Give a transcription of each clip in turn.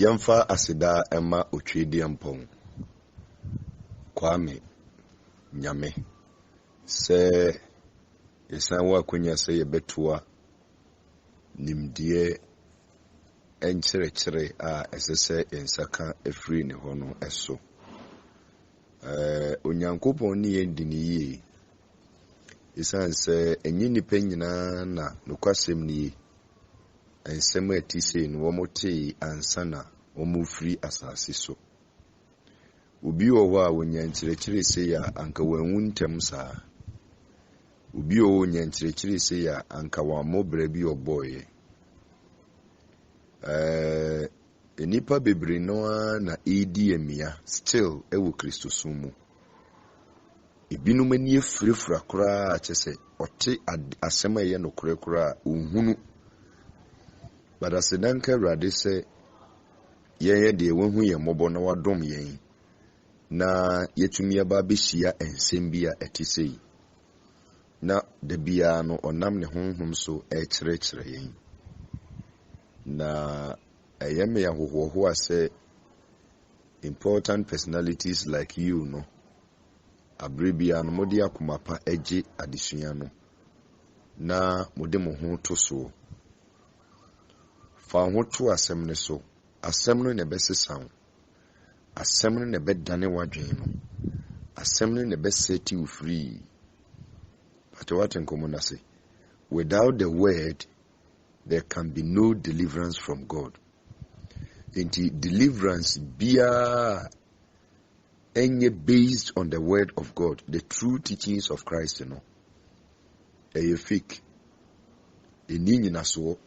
Yamfa asida Emma Ochidi Ampong Kwame Nyame se Esanwa kunya se yebetua nimdie enkyerɛkyerɛ a ɛsɛ ensaka efiri ne ho no ɛso onyankopɔn ne yendi ne yie esan sɛ enyi nipa nyinaa na nokwasɛm ne yie ensɛm a ti sei no wɔmote ansa na wɔmofiri asase so obi wɔ hɔ a onyankyerɛkyerɛ sei a anka wanwu ntɛm saa obi wɔ onyankyerɛkyerɛ sei a anka wammɔbra bi ɔbɔɔyɛ enipa bebre no na edi emia still ewo Kristo sumu ebinum ani efrefra kura kyese ɔte asɛm a yɛ no kura ohunu badasedanka Awurade sɛ yɛyɛ de wɔhu yɛ mmɔbɔ na wadom yɛn na yɛtumi aba behyia ensɛm bi a ɛte sei na da bia no ɔnam ne honhom so ɛkyerɛkyerɛ yɛn na ɛyɛme ahohoho a sɛ important personalities like you no abrebia no mode akoma pa agye adesua no na mode mo ho to so fa ho to asɛm ne so asɛm no ne bɛsesaw asɛm no ne bɛdane wadwen no asɛm no ne bɛsɛti wo free but what in common I say without the word there can be no deliverance from God. Inti deliverance bia enye based on the word of God, the true teachings of Christ, you know. Eye fake. Eni nyina so.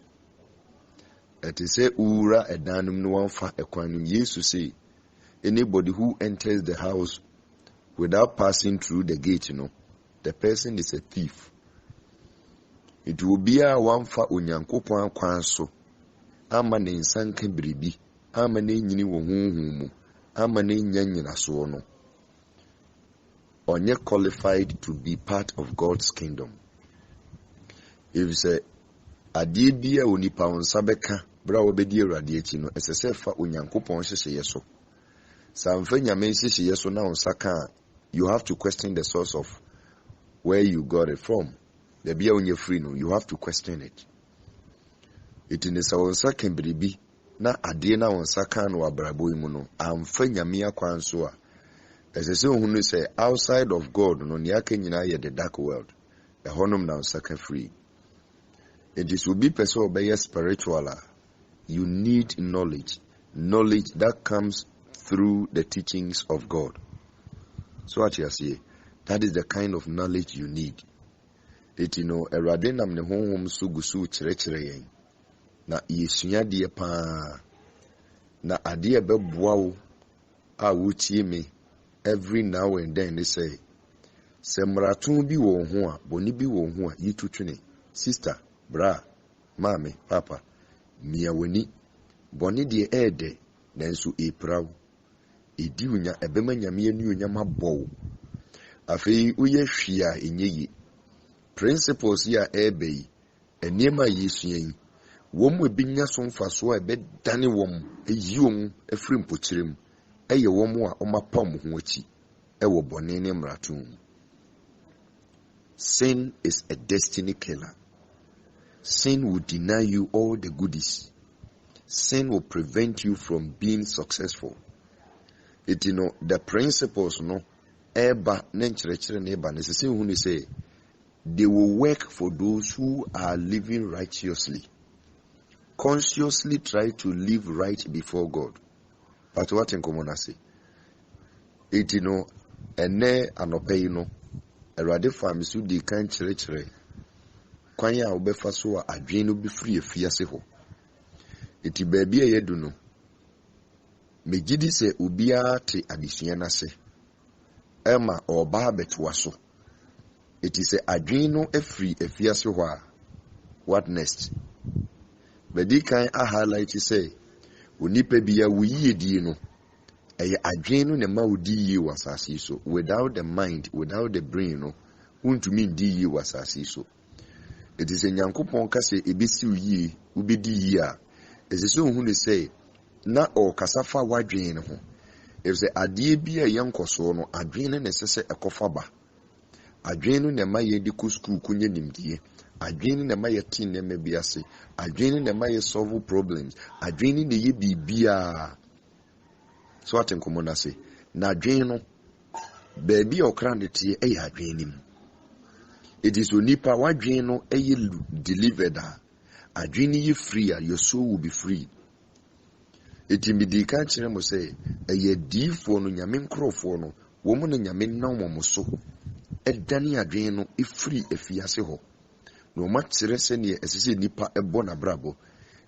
Ete se ura edanum no wanfa ekwanum. Jesus say anybody who enters the house without passing through the gate, you know, the person is a thief. It will be a one for Unyankopon kwanso. Ama ne nsanka biribi. Ama ne nyini wo honhom. Ama ne nyanyina so no. Onye qualified to be part of God's kingdom. If say ade bia onipa wonsa beka bra wo bedi Awurade achi no esese fa Unyankopon hyehye yeso. Samfa nyame hyehye yeso na wonsa ka you have to question the source of where you got it from. The bia on your free no, you have to question it. It in the wonsa can biribi na ade na wonsa kan no abrabo imu no amfa nyame akwanso a esese ohunu say outside of God no ne aka nyina ye the dark world the honum na wonsa ka free. It is will be person obey spiritual. You need knowledge that comes through the teachings of God. So what you say, that is the kind of knowledge you need. It Awurade nam ne honhom so gusu kyerɛkyerɛ yɛn na yesua de pa na ade bɛboa wo a wotie me every now and then they say sɛ mrato bi wɔ ho a boni bi wɔ ho a yitutwene sister bra mame papa mia wani boni de ɛɛdɛ nanso epraw edi unya ebema nyame anu unya mabɔ afei woyɛ hwia enyeyi principles ya ebe enema yesua yi wom ebinya so mfaso a ebedane wom eyiom efiri mpokyerem eye wom a omapam ho achi ewo bone ne mrato. Sin is a destiny killer. Sin will deny you all the goodies. Sin will prevent you from being successful. It the principles no eba nenkyerɛkyerɛ ne eba nesese hu ne say they will work for those who are living righteously. Consciously try to live right before God. But what in common I say? It ene anopɛ Awurade fa me so di kan kyerɛkyerɛ kwan a obefa so a adwen no bi free afiase ho. Iti baabi a yedu no megidi sɛ obiara te adesua na se ema ɔba abɛtoa so. It is a adwen no free afiase ho a what next? Bedi kan a highlight say onipa bia wo yiedie no eye adwen no ne ma odi yie wasase so. Without the mind, without the brain no untumi ndi yie wasase so. It is a Nyankopon ka say ebesi yie ubedi yie a esese ohun ne say na o kasafa wadwen ho if say adie bi a yenkoso no adwen ne sese ekofa ba adwen ne ma ye di ku school kunye nimdie adwen ne ma ye tin ne ma biase adwen ne ma ye solve problems adwen ne ye bibia so atenkomo na say na adwen no baby okra ne tie e ya adwen nim it is onipa wadwen no e delivered adwen ye free your soul will be free. Itimidi ka kire mo say eye diifo no nyame nkrofo no wo mo na nyame nam mo so edane adwen no ifri afiase ho no ma kire se ne esese nipa ebo na brabo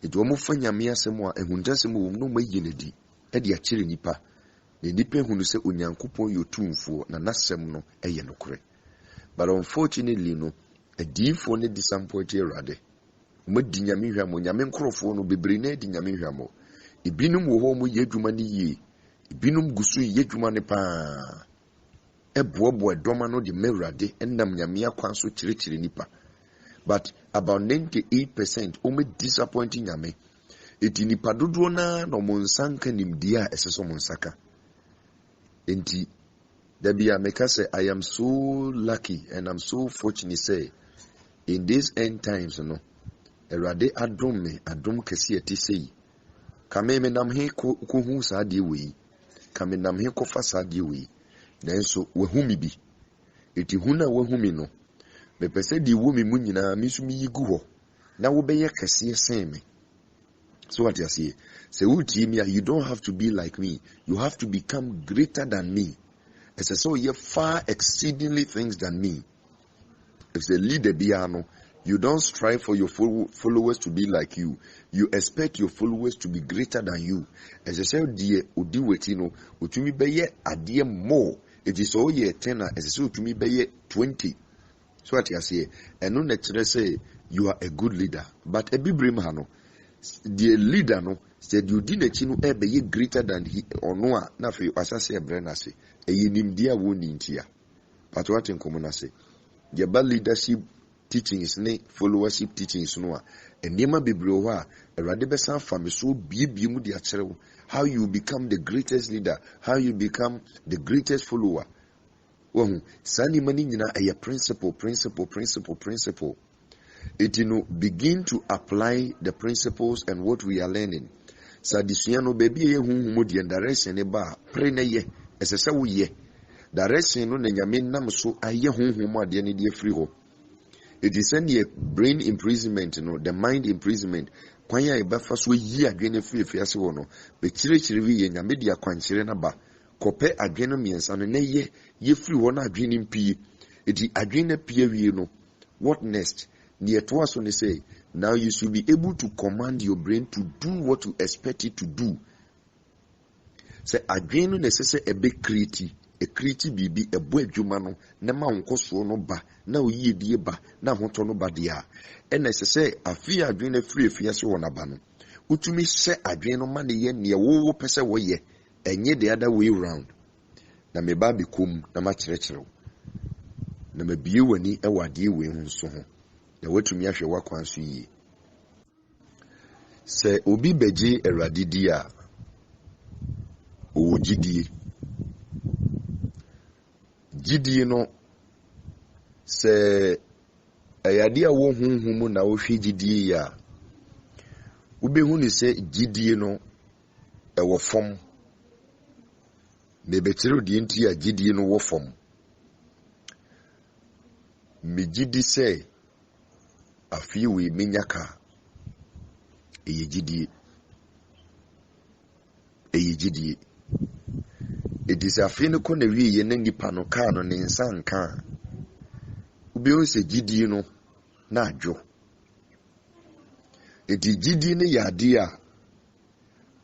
eti wo mo fa nyame asem a ehundasem wo no mayi ne di e de akire nipa ne nipa hunu se onyankopon yotumfo na nasem no eye nokore but unfortunately no diifo ne disappoint erade mo di nyame hwamo nyame nkrofo no bebre na di nyame hwamo ibinum wo ho mu yedwuma ni yie ibinum gusu yedwuma ne pa ebobo edoma no de mewrade enam nyame akwan so kirekire nipa but about 98% o disappointing nyame eti nipa dodo na no monsanka nimdia a eseso monsaka enti dabia meka say I am so lucky and I'm so fortunate say in these end times no erade adom me adom kese ati sei kame me nam he ko hu sa de wi kame nam he ko fa sa de wi nanso wahumi bi eti hu na wahumi no me pese di wo me mu nyina mi su mi yigu ho na wo beye kase sen me so what you say wuti me you don't have to be like me you have to become greater than me as so you far exceedingly things than me if the leader biano you don't strive for your followers to be like you. You expect your followers to be greater than you. As I said, dear Udi Wetino, Utumi Beye Adia more. It is all year 10, as I said, Utumi Beye 20. So what I say, and no naturally say you are a good leader. But a Bibrimano, the leader no said you didn't chino be greater than he or no, nothing as I say, Brenasi, a yinim dear wound in tia. But what in common I say, the bad leadership teachings ne followership teachings no a enema bebre ho a erade besan fa me so biebie mu de akere how you become the greatest leader, how you become the greatest follower. Wahu sani mani nyina a principle it begin to apply the principles and what we are learning. Sadisua no baby ye hunhumu de direction e ba pre na ye esese wo ye direction no na nyame nam so aye hunhumu ade ne de free ho. It is only a brain imprisonment, the mind imprisonment. Kwanya ibafa so yi adwene free ase wo no. Be chire wi ye nyame dia kwanchire na ba. Kope adwene miensa no na ye free wo na adwene mpi. Eti adwene pie wi no. What next? Near to us when they say, now you should be able to command your brain to do what you expect it to do. Say adwene necessary a big creative. A creative bibi a boy jumano, na ma unkoso no ba, na uye die ba, na honto no ba dia. And as I say, a fear adwene free fiaso wana bano. Utumi se adwene no mani ye ni wo pese wo ye, enye the other way round. Na me ba bikum na ma kyerɛkyerɛw. Na me bie wani e wade we hu so ho. Na watumi ahwe wakwan so yi. Se obi beje Awurade di a o gidie. Gidie no se ayade a wo hunhumu na wo hwe gidie ya ubehu ni se gidie no e wo fom me betiro die nti a gidie no wo fom me gidi se afie we menyaka eye gidie It afie no ko na wie ye na nipa no ka no ne nsa nka ubehu se gidie no na adwo eti gidie ne yade a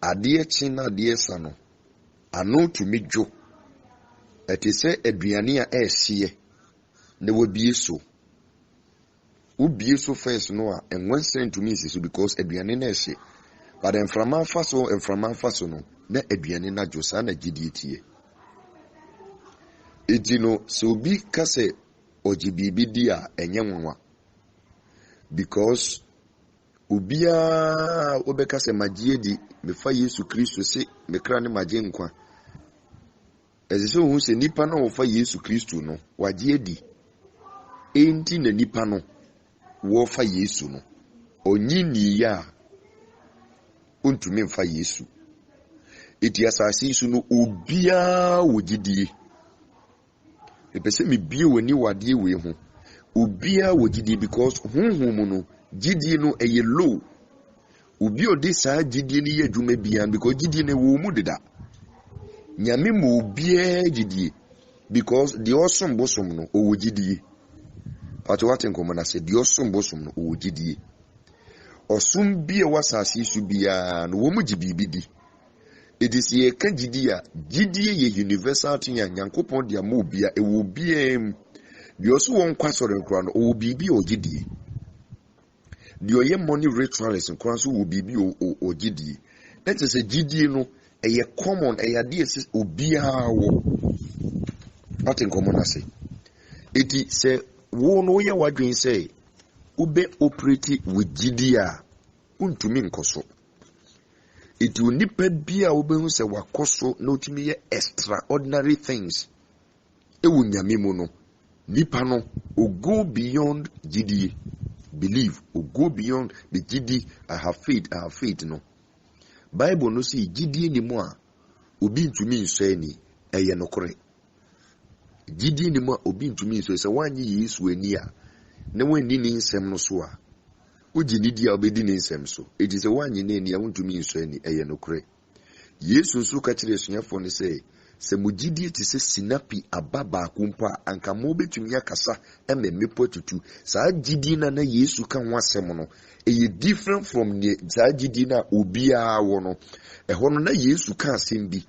ade chi na ade sa no ano tumi dwo eti se aduane a ehye na wabie so ubie so first no a enwansen tumi isi so because aduane na ehye but enframa fa so no na aduane na dwo sa na gidie tie Etino so bi kase ojibibi dia enye nwanwa because Ubia obeka se magye di mefa Yesu Kristo se mekra ne magye nkwa. Ezise hu se nipa na wofa Yesu Kristo no wagye di. Enti na nipa no wofa Yesu no. Onyini ya untumi mfa Yesu. Eti asase Yesu no ubia wogidie. Epese me bie wani wade we ho. Ubia wogidie because honhom no gidie no eye low. Ubi odi saa gidie ni ye dwuma bia because gidie ne wo mu deda. Nyame mu ubia gidie because the awesome bosom no owo gidie. Pato waten komona se the awesome bosom no owo gidie. Osum bia wasase Yesu bia no wo mu gibibidi. It is ye kan gidie ye universal thing ya Nyankopon dia mu bia e wo bia the also won kwasore nkra no owo bibi o gidie. The oye money ritualist and cross will be o gidie. That is a gidie no a common a idea says ubia what in common I say. It is a wo no ya wadwin say ube operate with gidia untumi nkoso. It will nipa bia ube hu se wakoso no tumi ye extraordinary things. E wu nyame mu no nipa no o go beyond gidie. Believe or go beyond the gidi. I have faith no. Bible no see gidi ni mo a obi ntumi nso ani eye no kore. Gidi ni mo a obi ntumi nso se wanyi Yesu ani a na wani ni nsem no so a ogi ni dia obedi ni nsem so. Eti se wanyi na ani a ntumi nso ani eye no kore. Yesu nso ka kire sunyafo ne se mugidi ti se sinapi ababa kumpa anka mo betumi akasa emmepo tutu saa gidi na Yesu kan wasem no eye different from the saa gidi na obia wo no eho no na Yesu kan asem bi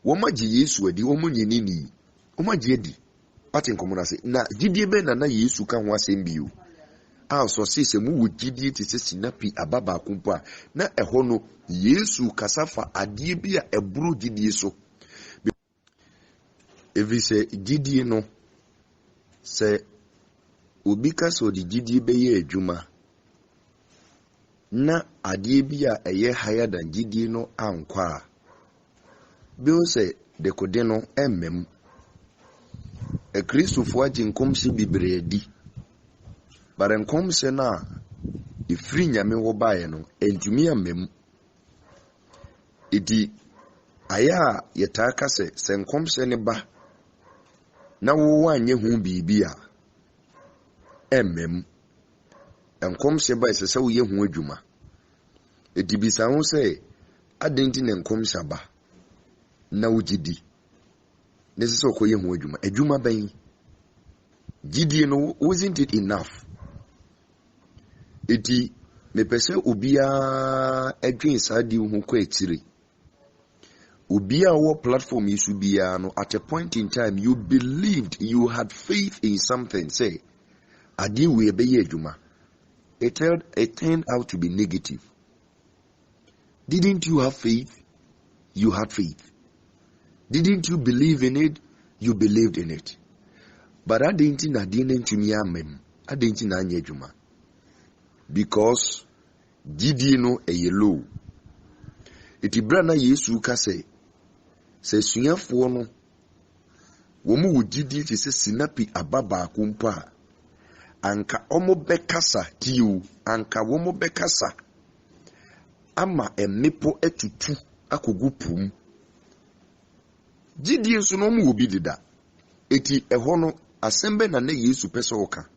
wo magye Yesu adi wo munyeni ni wo magye adi patin komuna se na gidi be na Yesu kan wasem bi o a so se mu wo gidi ti se sinapi ababa kumpa na eho no Yesu kasafa ade bi a eburu gidi so. If we say gidie no say ubika so di gidie beye adwuma na ade bi a eye higher than gidie no ankwa bi o say de kode no emmem e Kristofo aginkomse bibredi bare nkomse na ifri nyame wo bae no entumi amem idi aya yetaka se nkomse ne ba na wo wanye hu bibia emmem enkomse ba se wo ye hu adwuma edibisa ho se adenti ne nkomse ba na wo gidi ne se ko ye hu adwuma ban gidi no wasn't it enough eti me pese obia adwen saadi hu ko etire ubia wo platform you be no at a point in time you believed, you had faith in something. Say adi we be adwuma. It turned out to be negative. Didn't you have faith? You had faith. Didn't you believe in it? You believed in it. But I didn't to me amem. I didn't na anye adwuma. Because gidi no e yellow. Iti brana Yesu ka se sunyafo no wo mu wugidi ti se sinapi ababa akumpa anka omo bekasa tiu anka wo mo bekasa ama emepo etutu akogu pum gidi nso no mu obi dida eti eho no asembe na Yesu pese oka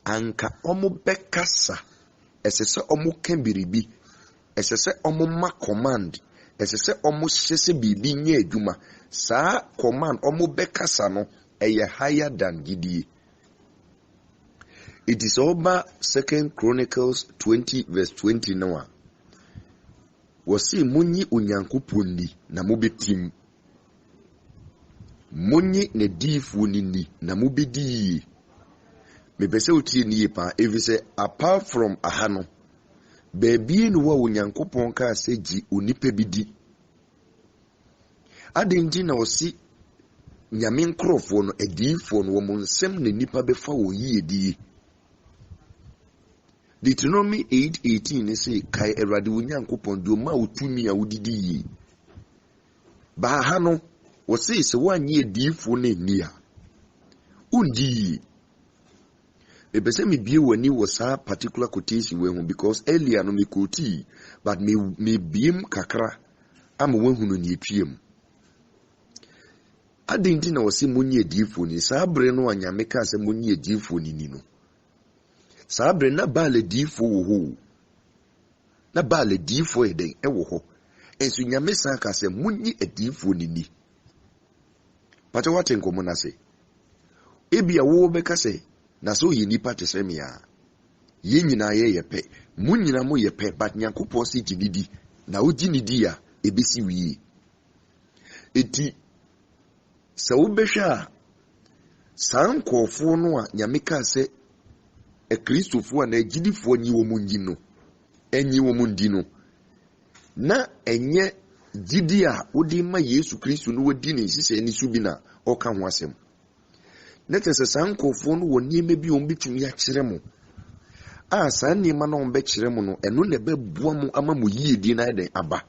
anka omo bekasa esese omo kembiribi esese omo ma command esese omo hyese bibi nye adwuma saa command omo bekasa no eye higher than gidie. It is over 2 Chronicles 20 verse 20 now. Wasi munyi unyankopon ni na mobetim munyi ne difu ni na mobedi me pese otie ni pa evise apart from ahano baby no wa unyankopon ka seji onipa bidi adenji na osi nyame nkrofo no adifo no wo nsem na nipa befa wo yiedi Deuteronomy 8:18 say kai Awurade wo Nyankopɔn do ma otumi a wodidi yi. Ba ha no wo say se wanye diifo na ni a. Undi. Ebese me bie wani wo sa particular quotation we hu because earlier no me quote but me biem kakra am we hu no ni etwiem. Adinti na wo se munye diifo ni sa bre no anyame ka se munye diifo ni no. Sabre na bale diifo wo ho. Na bale diifo eden e wo ho. Enso nyame san ka se munyi adiifo ni. Pata wate nkomo na se. Ebia wo beka se na so ye nipa te se me a. Ye nyina ye yepe. Mu nyina mo yepe but Nyankopɔn se gididi. Na wo ginidi a ebesi wi. Eti se wo behwa a san kofo no a nyame ka se e Kristofo na agidifo nyi wo mu ngi no enyi wo mu ndi no na enye gidi a wodi ma Yesu Kristo no wodi ne sise ni su bi na oka ho asem na tese sankofo no woni eme bi ombetumi ya kire mo a san ni ma no ombe kire mo no eno ne bebua mo ama mo yiedi na den aba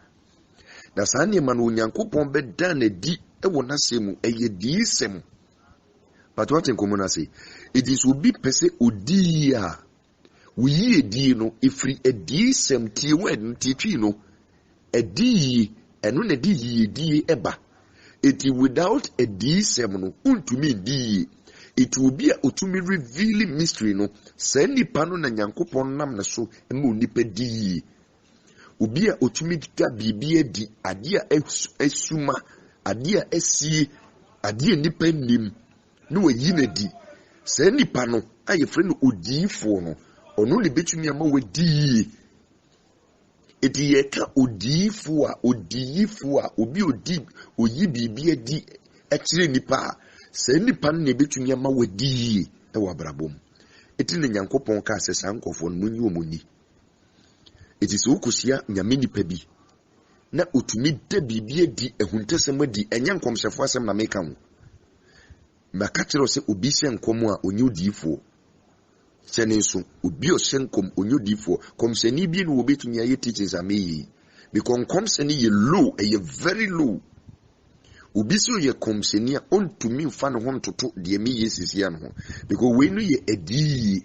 na san ni ma no Onyankopɔn be da na di e wo na semu eye di sem. But what in common I say, it is will be pese odia. We ye di no if a di sem ti wen ti no a di and no di ye di eba. It is without a di sem no unto me di. It will be a utumi revealing mystery no. Send the pano na Nyankopɔn nam na so emu nipa di. Ubi a utumi kita bibie di adia esuma adia esi adia nipa nim. No yina di se nipa no aye frɛ no odiyifo no ono le betumi ama wadi eti ye ka odiyifo a obi odi oyi bibia di ekire nipa se nipa no ne betumi ama wadi e wa brabom eti ne Nyankopɔn ka se sankofo no munyi omoni eti se okosia nyame nipa bi na otumi da bibia di ehuntesem adi enya nkomsefo asem na meka ho makatero se obi hye nkom a onye odifo kyene so obi o hye nkom onye odifo komseni bi no obetumi aye teachings ameyi because komseni ye low ye very low obi so ye komseni a ontumi mfa ne ho ntoto de me yesisi an ho because we no ye edi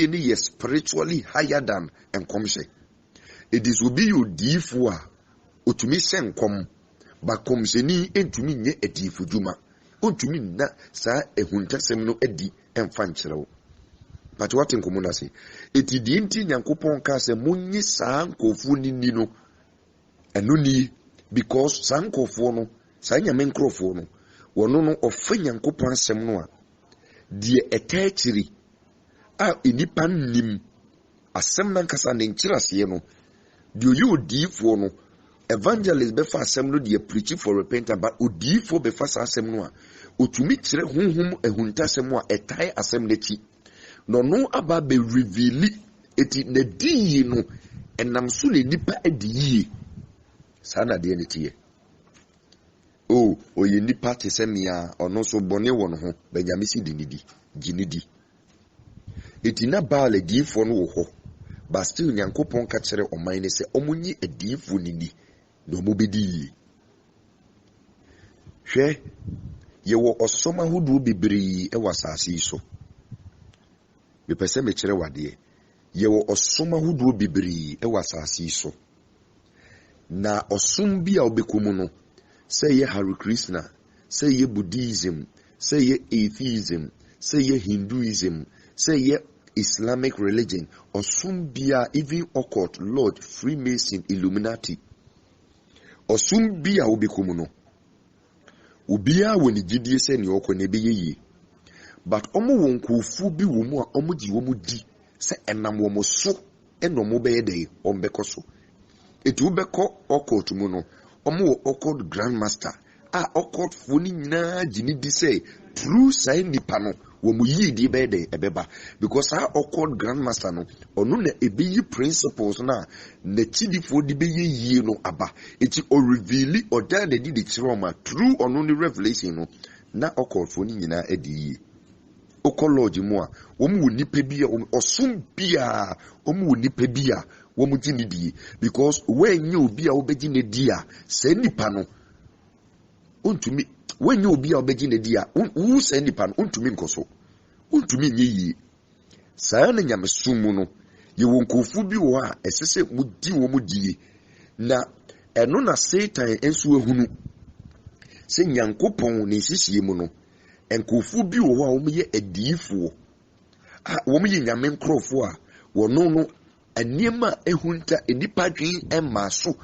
ni ye spiritually higher than enkomse it is obi odifo a otumi hye nkom ba komseni entumi nye edifo djuma ontumi na sa ehuntasem no adi emfa nkyerɛw but what in common say eti di nti Nyankopɔn ka se munyi sa nkofo ni no eno ni because sa nkofo no sa nyame nkrofo no wono no ofa Nyankopɔn asɛm no a die etachiri a enipa nim asɛm na nkasa ne nkyerɛse no die oyi odifo no evangelist be fa asɛm no die preach for repentance but odifo be fa asɛm no a otumi kyerɛ honhom ehuntasɛm a ɛtae asɛm n'akyi no no aba be reveal eti na di no enam so ne nipa adi saa na de ne tie oye nipa te sɛ mia ɔno so bɔne wɔ no ho Benjamin si di ginidi eti na baale diifo no wɔ hɔ but still Nyankopɔn ka kyerɛ ɔman ne sɛ ɔmonyi adiifo nini na ɔmo bedi hwɛ yewo osoma hudu bebree e wasase so me pese me kire wade yewo osoma hudu bebree e wasase so na osom bia obekomu no say ye Hare Krishna say ye Buddhism say ye atheism say ye Hinduism say ye Islamic religion osom bia even occult Lord Freemason Illuminati osom bia obekomu no ubia woni gidie se ne okọ na ebeye but omo won kofu bi wo mu a omo gi wo mu di se enam wo mo so eno mo beye dey ombeko so etu beko occult mu no omo wo occult grandmaster a occult foni nyina gini di se true sai nipa no wo mu yi di beye dey ebeba because a occult grandmaster no onu na ebeyi principles na chidifo di beye yi no aba eti o reveal o da de di chiroma true onu ni revelation no na occult foni nyina edi lodge mu a wo nipa bi a osum bia wo nipa bi a wo mu gini die because when you obi a wo begi ne die a se nipa no untumi when you obi a wo begi ne die a wo se nipa no untumi nkoso untumi nyi saa na nyamesum mu no ye wo nkofu bi wo a esese mu di wo mu die na eno na Satan enso ehunu se Nyankopɔn ne sisiye mu no enkofu bi wo a wo ye adiifo a wo ye nyame nkrofo a wono no aniema ehunta enipa dwen emma so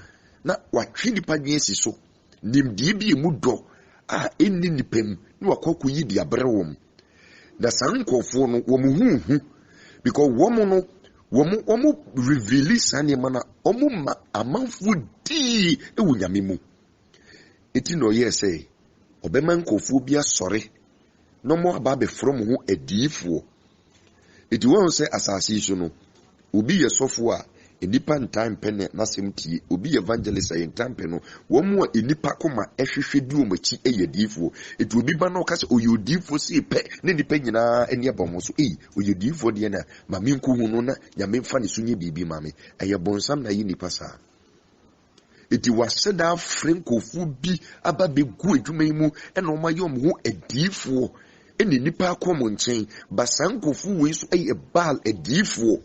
na watwe nipa dwen si so nimdie bi emu dɔ a enni nipam na wakɔkɔ yi di abrɛ wom da sankofo no wo mu huhu because wo mu no wo mu reveal sane mana wo mu ma amanfo di ewu nyame mu eti no ye say obema nkofo bi asɔre no mo aba be from ho adiifo eti won say asase so no obi ye sɔfo a enipa ntan pene na semtie obi evangelist ayi ntan pene wo mu a enipa koma ehwehwe di omachi eye adiifo eti obi ba na okase oyodiifo si pe ne nipa nyina eni abamo so oyodiifo de na mame nku hu no na nyame mfa ne sunye bibi mame eye bonsam na yi nipa sa eti waseda frenkofu bi aba be gu adwuma yi mu ena oma yom ho adiifo eni nipa akomo nchen basankofu we so eye bal adiifo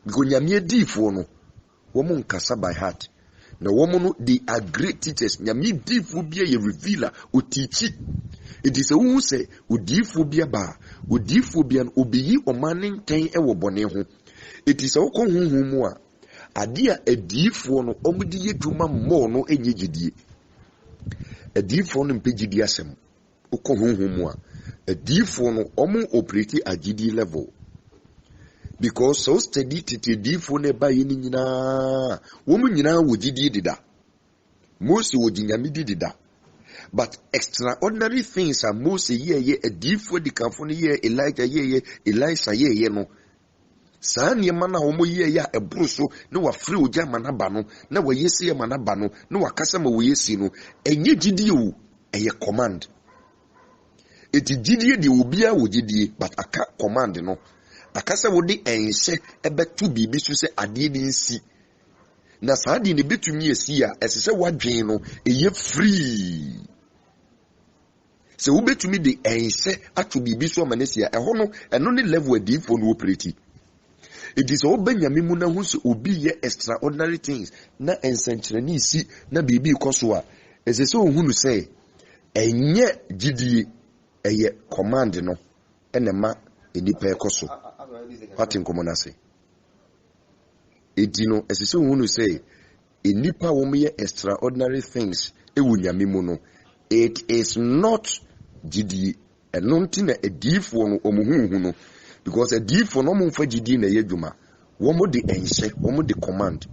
gonyame adiifo no womo nkasa by heart na womo no they are great teachers nyame adiifo bia ye revealer o teachi it is a wu say odiifo bia ba odiifo bia no obeyi omane nten e wo bone ho it is a wo honhom mu a ade a adiifo no omudi yedwuma mo no enye gidie adiifo no mpegidi asem wo honhom mu a adiifo no omo operate agidi level because so steady titi difo ne ba yini nyina wo mu nyina wo gidi dida Mose wo ginyame dida but extraordinary things are Mose ye a difo di kanfo ne ye Elijah ye Elisha ye no saa niema na wo mo ye ya ebro so ne wa free ogya manaba no na wa yesi ye manaba no ne wa kasa ma wo yesi no enye gidi o eye command eti gidi de obi a wo gidi but aka command no akasa wodi enhye ebetu bibi so se ade ni nsi na saadi ne betumi esi a esese wadwen no eye free se wo betumi de enhye atu bibi so manesi a eho no eno ne level adifo no operate it is all benyame mu na hu se obi ye extraordinary things na ensankyerani isi na bibi koso a esese ohunu se enye gidie eye command no enema enipa ekoso Patin komonase. Edino esese wonu say enipa wo me extraordinary things ewu nyame mu no it is not gidi enonti na edifo no omuhunhu no because edifo no mumfa gidi na yedwuma wo mo de enhye wo mo de command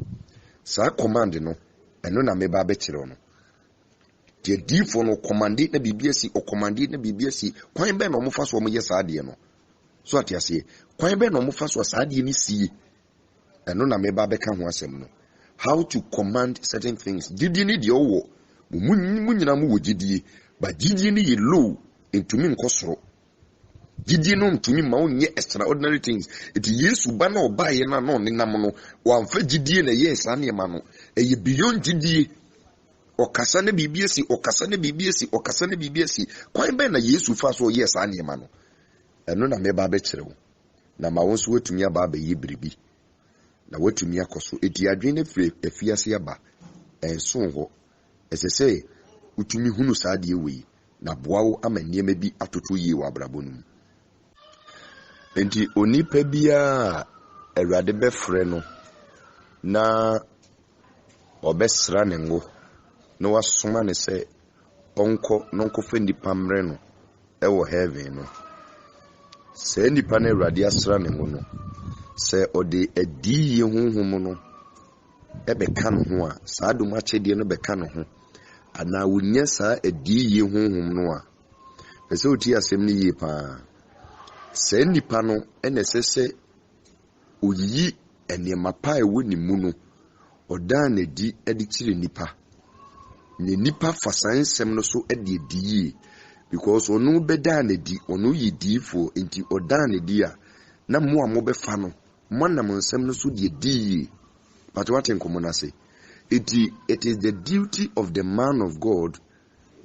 sa command no eno na me ba be kire no de edifo no command na bibiasi o command na bibiasi kwan be na mo fa so mo yesa ade no so atiase kwan be no mo fa so saade ni sie eno na me ba be ka ho asem no how to command certain things gidi ni de owo mu nyina mu wo gidi ba gidi ni ye low entumi nkosoro gidi no ntumi ma onye extraordinary things it Yesu ba na oba ye na no nenam no wamfa gidi na ye sa ne ma no eye beyond gidi okasa na bibiesi okasa na bibiesi okasa na bibiesi kwan be na Yesu fa so ye sa ne ma no eno na me ba be kire wo na ma won so watumi aba ba yi biribi na watumi akoso eti adwen na firi afiase aba enso ho esese utumi hunu saade ewe na boawo ama niema bi atoto yi wa brabonum enti onipa bia awurade befre no na obesra ne ngo na wasoma ne se onko nonko fe nipa mre no ewo heaven no se nipa na awurade asra ne ngo no se ode adi ye honhom no ebeka no ho a saa dum achede no beka no ho ana wonya saa adi ye honhom no a pese oti asem ni ye pa se nipa no ene sese oyi enema pa ewo ni mu no oda na di edi kire nipa ne nipa fasansem no so edi edi because ono beda na di ono yi difo enti oda na di a na mo a mo be fa no mo na mo nsem no so de di but what in common say it is the duty of the man of God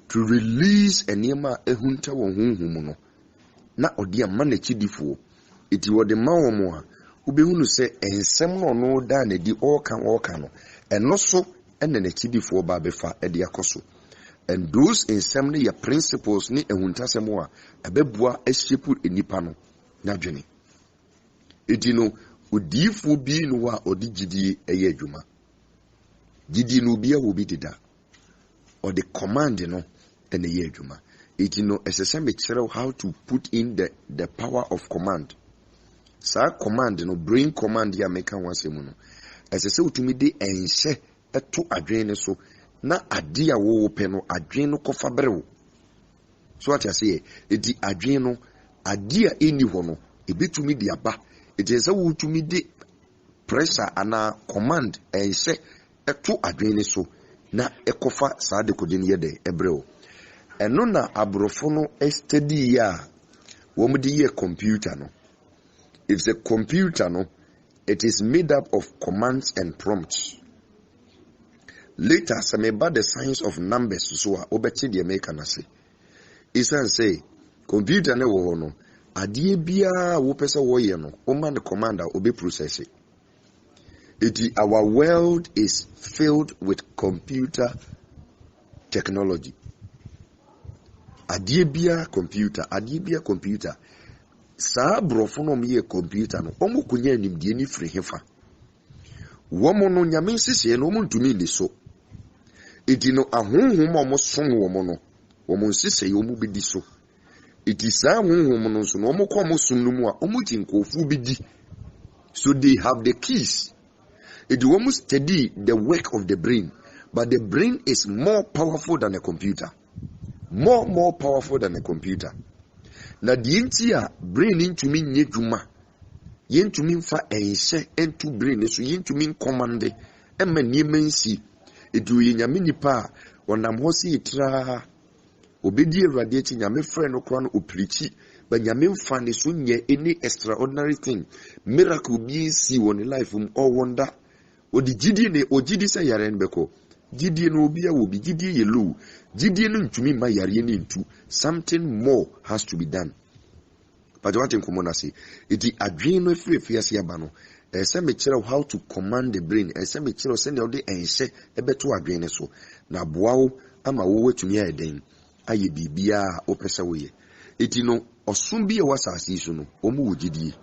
to release enema ehunta wo honhum no na odi ama na chidifo iti wo de ma wo mo a ubehunu se ensem no no da na di oka no eno so ene na chidifo ba befa e de akoso. And those ensem ne ya principles ni ehuntasem a ebebua eshepu enipa no na dwene iti no odifo bi no wa odi gidie eye adwuma gidie no bia wo bi dida or the command no ene ye adwuma iti no esese me kire how to put in the power of command. Sa command no brain command ya meka wasemu no esese utumi de enhye eto adwene so na ade a wo pe no adwene no kofa berewo so what I say edi adwene no ade a eni ho no ebetumi de aba eti ese wo utumi de pressure ana command enhye eto adwene so na ekofa sa de kodin ye de ebrewo eno na abrofo no study ya wo mu de ye computer no. It's a computer, no, it is made up of commands and prompts. Later, some about the science of numbers, so obeti the American say. Isan say, computer ne wo no, adie bia wo pese wo ye no, o man the commander obe process it. Our world is filled with computer technology. Adie bia computer. Sa brofo no me computer no omo kunya nimdie ni firi hefa womo no nyame sisi no omo ntumi ni so edi no ahonhom omo som womo no womo sisi omo bedi so edi sa ahonhom no so no omo ko omo som no mu a omo tinkofu bedi so they have the keys. Edi womo study the work of the brain, but the brain is more powerful than a computer, more powerful than a computer. Na die nti a brain ntumi nye dwuma yentumi mfa enhye entu brain so yentumi command ema niema nsi edu yenyame nipa onam ho se yitra obedi awurade ati nyame frɛ no kora no oprichi ba nyame mfa ne so nye any extraordinary thing miracle bi nsi won life all wonder odi gidi ne ogidi se yare nbeko gidi no obi a obi gidi ye low gidi no ntumi ma yare ne ntu something more has to be done. But what in common say it is adwene no free fiase aba no ese me kire how to command the brain ese me kire send the enhye ebeto adwene so na boawo ama wo wetumi ayeden aye bibia opese wo ye eti no osum bi e wasase so no omu wogidie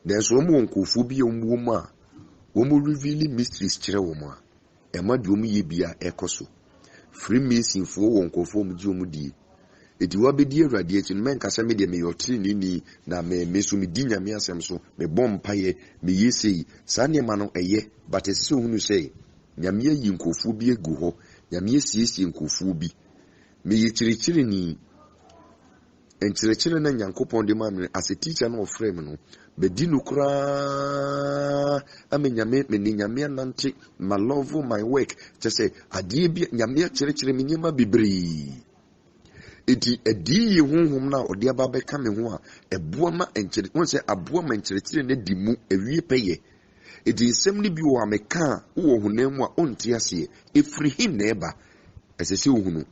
then so omu nkofu bi omu mu a omu revealing mysteries kire wo mu a ema de omu ye bia ekoso Freemason fo won nkofo mu ji omu die eti wa bedi awurade eti men kasa me de me yotri ni na me so me di nyame asem so me bom paye me yesi sa ne ma no eye but ese hunu sei nyame yi nkofo bi egu ho nyame siesie nkofo bi me yichirichiri ni enchirichiri na nyankopon de ma me as a teacher no frame no bedi no kura amenyame me ni nyame nante my love my work just say adie bi nyame chirichiri me nyama bibri eti edi honhom na odi aba beka me ho a eboa ma enchiri won say aboa ma enchirichiri na di mu ewie peye edi nsem ni bi wo ameka wo honam mu a onti ase efiri him na eba esese ohunu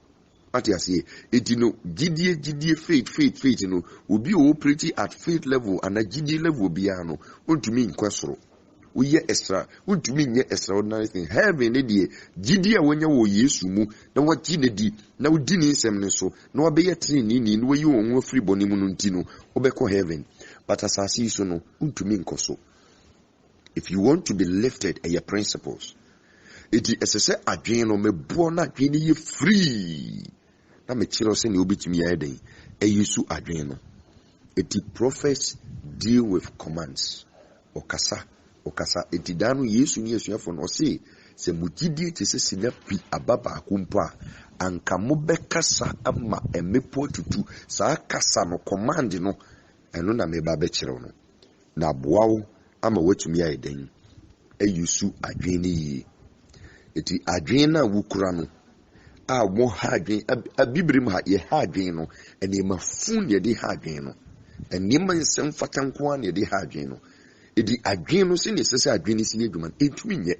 ati ase edi no gidie faith no obi o operate at faith level and a gidie level bia no ontumi nkwasoro uye extra untumi nye extraordinary thing heaven ne die gidie a wonya wo Yesu mu na wati ne di na udi ni nsem ne so na obeye tini ni no yi won afri boni mu no nti no obekọ heaven but asasi so no untumi nkoso. If you want to be lifted at your principles eti esese adwen no mebo na adwen ye free na me kire se ne obetumi ya den eyisu adwen no eti prophets deal with commands okasa eti danu Yesu ni Yesu no se mugidi te se sinapi ababa akumpa anka mo bekasa ama emepo tutu sa kasa no command no eno na me ba be kire no na boawo ama watumi ya den eyisu adwen ni eti adwen na wukura no a mo ha adwen abibrim ha ye ha adwen no enema fun ye de ha adwen no enema nsem fata nko an ye de ha adwen no edi adwen no se ne sese adwen ni si adwuma entumi nye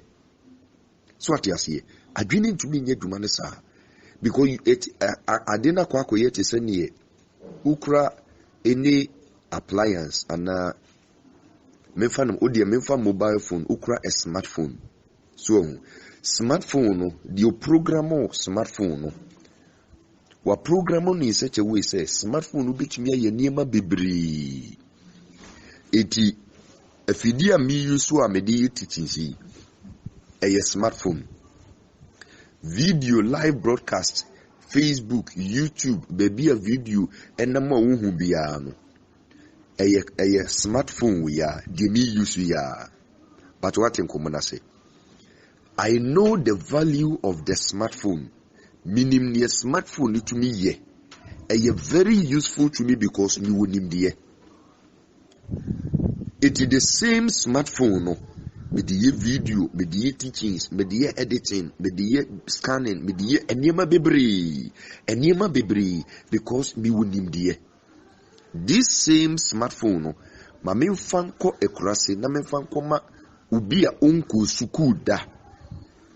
so ati ase adwen entumi nye adwuma ne sa because it adena kwa koye te se ne ukura any appliance ana memfa mobile phone ukura a smartphone so smartphone no the program of smartphone no wa program no in such a way say smartphone no betumi aye niema bebre eti afidi a mi use so amede teaching si a smartphone video live broadcast Facebook YouTube baby a video enama wo hu bia no a smartphone we are the me use we are but what in common say I know the value of the smartphone meaning the smartphone to me ye very useful to me because me wonim the it is the same smartphone no with the video with the teachings with the editing with the scanning with the enema bebre because me wonim the this same smartphone no ma me fanko ekurase na me fanko ma ubi a onko suku da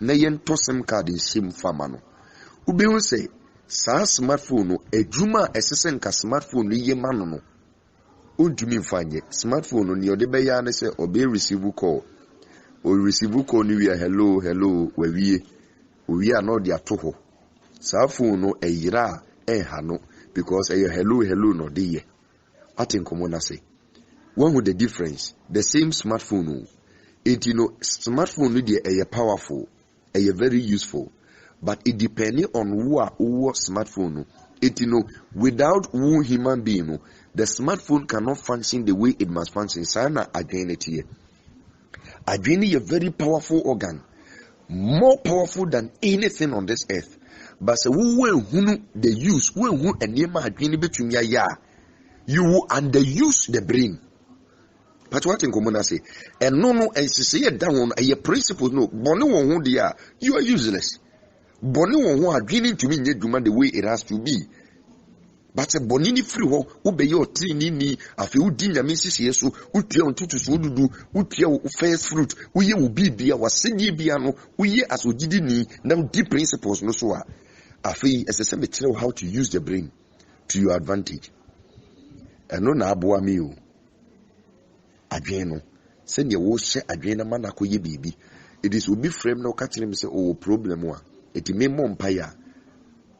na yento sim card nsim fama no ubi hu say sa smartphone no adwuma esese nka smartphone no yema no ontumi mfanye smartphone no ni ode be ya na say obe receive call o receive call ni we hello wawie owie no de atoho sa phone no eyira ha no because hello no de ye atin komona say one with the difference the same smartphone it smartphone no dey powerful very useful but it depending on who smartphone it without one human being the smartphone cannot function the way it must function sana identity adwene a very powerful organ more powerful than anything on this earth but say who the use who enema adwene betumi ya you will underuse the brain. But what in common I say, and no, and say down a principle no, bonny one dia, you are useless. Bonny one who are beginning to mean the way it has to be. But a bonini free ho, ube your trini, a few dinner misses yes, utia on tutus would do, utia first fruit, we will be beer, was singing piano, we as we didn't now deep principles no so. A fee as a cemetery how to use the brain to your advantage. And no na aboa mi o adwen no se ne wo hye adwen na mana koye bibi it is obi frame na ka kire me se o problem a eti me mompa ya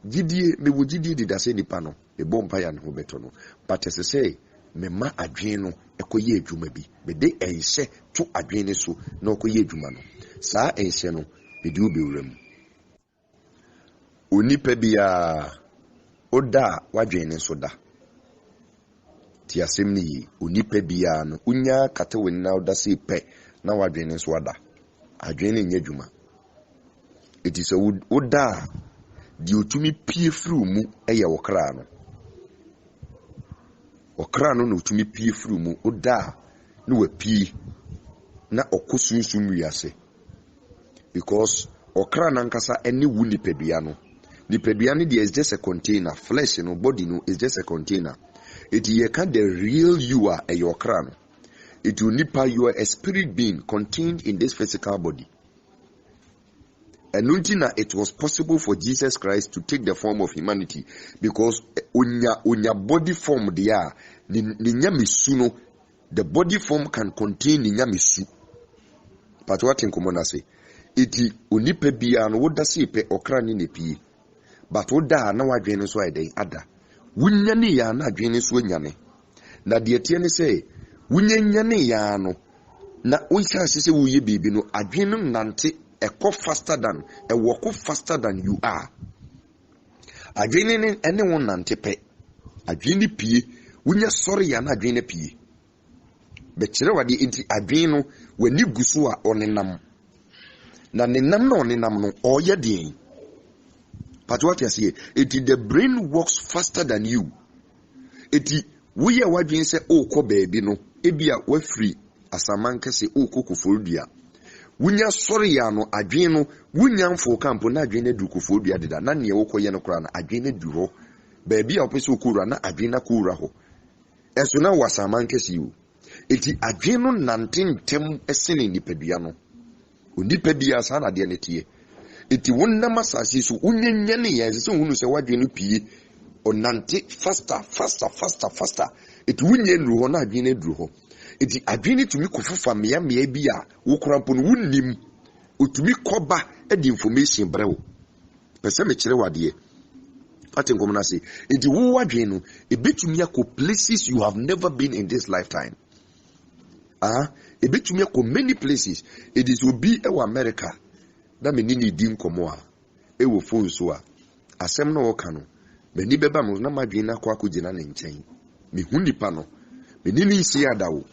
gidie me wo gidie dida se nipa no e bompa ya ne ho beto no but as say me ma adwen no ekoye adwuma bi me de enhye to adwen ne so na okoye adwuma no saa enhye no me di obi wuram onipa bia oda wadwen ne so da ti asem ni onipa bia no unya kata woni na oda se pe na wadwene so ada adwene nya dwuma it is oda di otumi pie fru mu eye wokra no no otumi pie fru mu oda no wa pie na okosunsun wiase because okra na nkasa ene wu nipa bia no there is just a container flesh no body no is just a container. It ye can the real you are a your crown. It will nipa you are a spirit being contained in this physical body. And it was possible for Jesus Christ to take the form of humanity because unya body form there the body form can contain ninyamisu. But what in common I say? Iti unipe biya no woda si pe okra ni nepi. But woda na wadwene so ide ada. Wunyane ya na adwene so nyane. Na de tie ne say wunyane ya no na wonhia sese wuye bibi no adwene nante ekọ faster than walk faster than you are. Adwene ne ene won nante pe. Adwene pie wunya sorry ya na adwene pie. Be kire wade enti adwene no wani guso a onenam. Na nenam na onenam no oye den. But what you say, the brain works faster than you. We are what you say, oh, ko baby no, ebia we free, as a man can say, oh, coco foldia. wunya sorry ya no adwen no wunya mfo campo na adwen na dukufo dua deda na ne wokoye no kra na adwen na du ho baabi a opese okura na adwen na kura ho eso na wasaman kesi o eti adwen no nantentem esene nipadua no onipadua sa na de ne tie eti wonnam asase so unyanya ne ya se hunu se wadwen no pie onante faster eti wunye nru ho na adwen na duru ho eti adwen ni tumi kofufa mea bi a wo krampo no wunnim otumi koba e di information brewo pese me kire wade atenkom na se eti wo wadwen no e betumi akọ places you have never been in this lifetime e betumi akọ many places. It is obi e wa America na me ni di nkomo a e wo phone so a asem na wo ka no me ni beba no na madwen na akọ akogina ne nkyɛn me hu nipa no me ni isi ada wo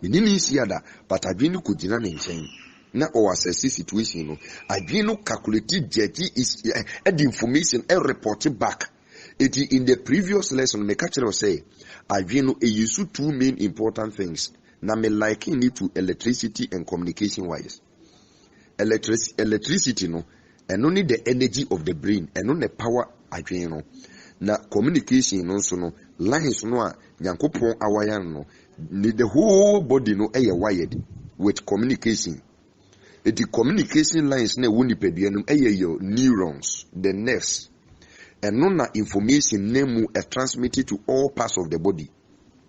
me ni isi ada but adwen ko gina ne nkyɛn na o assess situation no adwen no calculate judge is the information and report back. It in the previous lesson me catch you say adwen no use two main important things na me liken it to electricity and communication wise. Electricity no and only the energy of the brain and only power adwen no na communication no so no lines no a nyankopon awayan no the whole body no wired with communication. The communication lines na woni pedua no your neurons, the nerves, and no na information name transmitted to all parts of the body.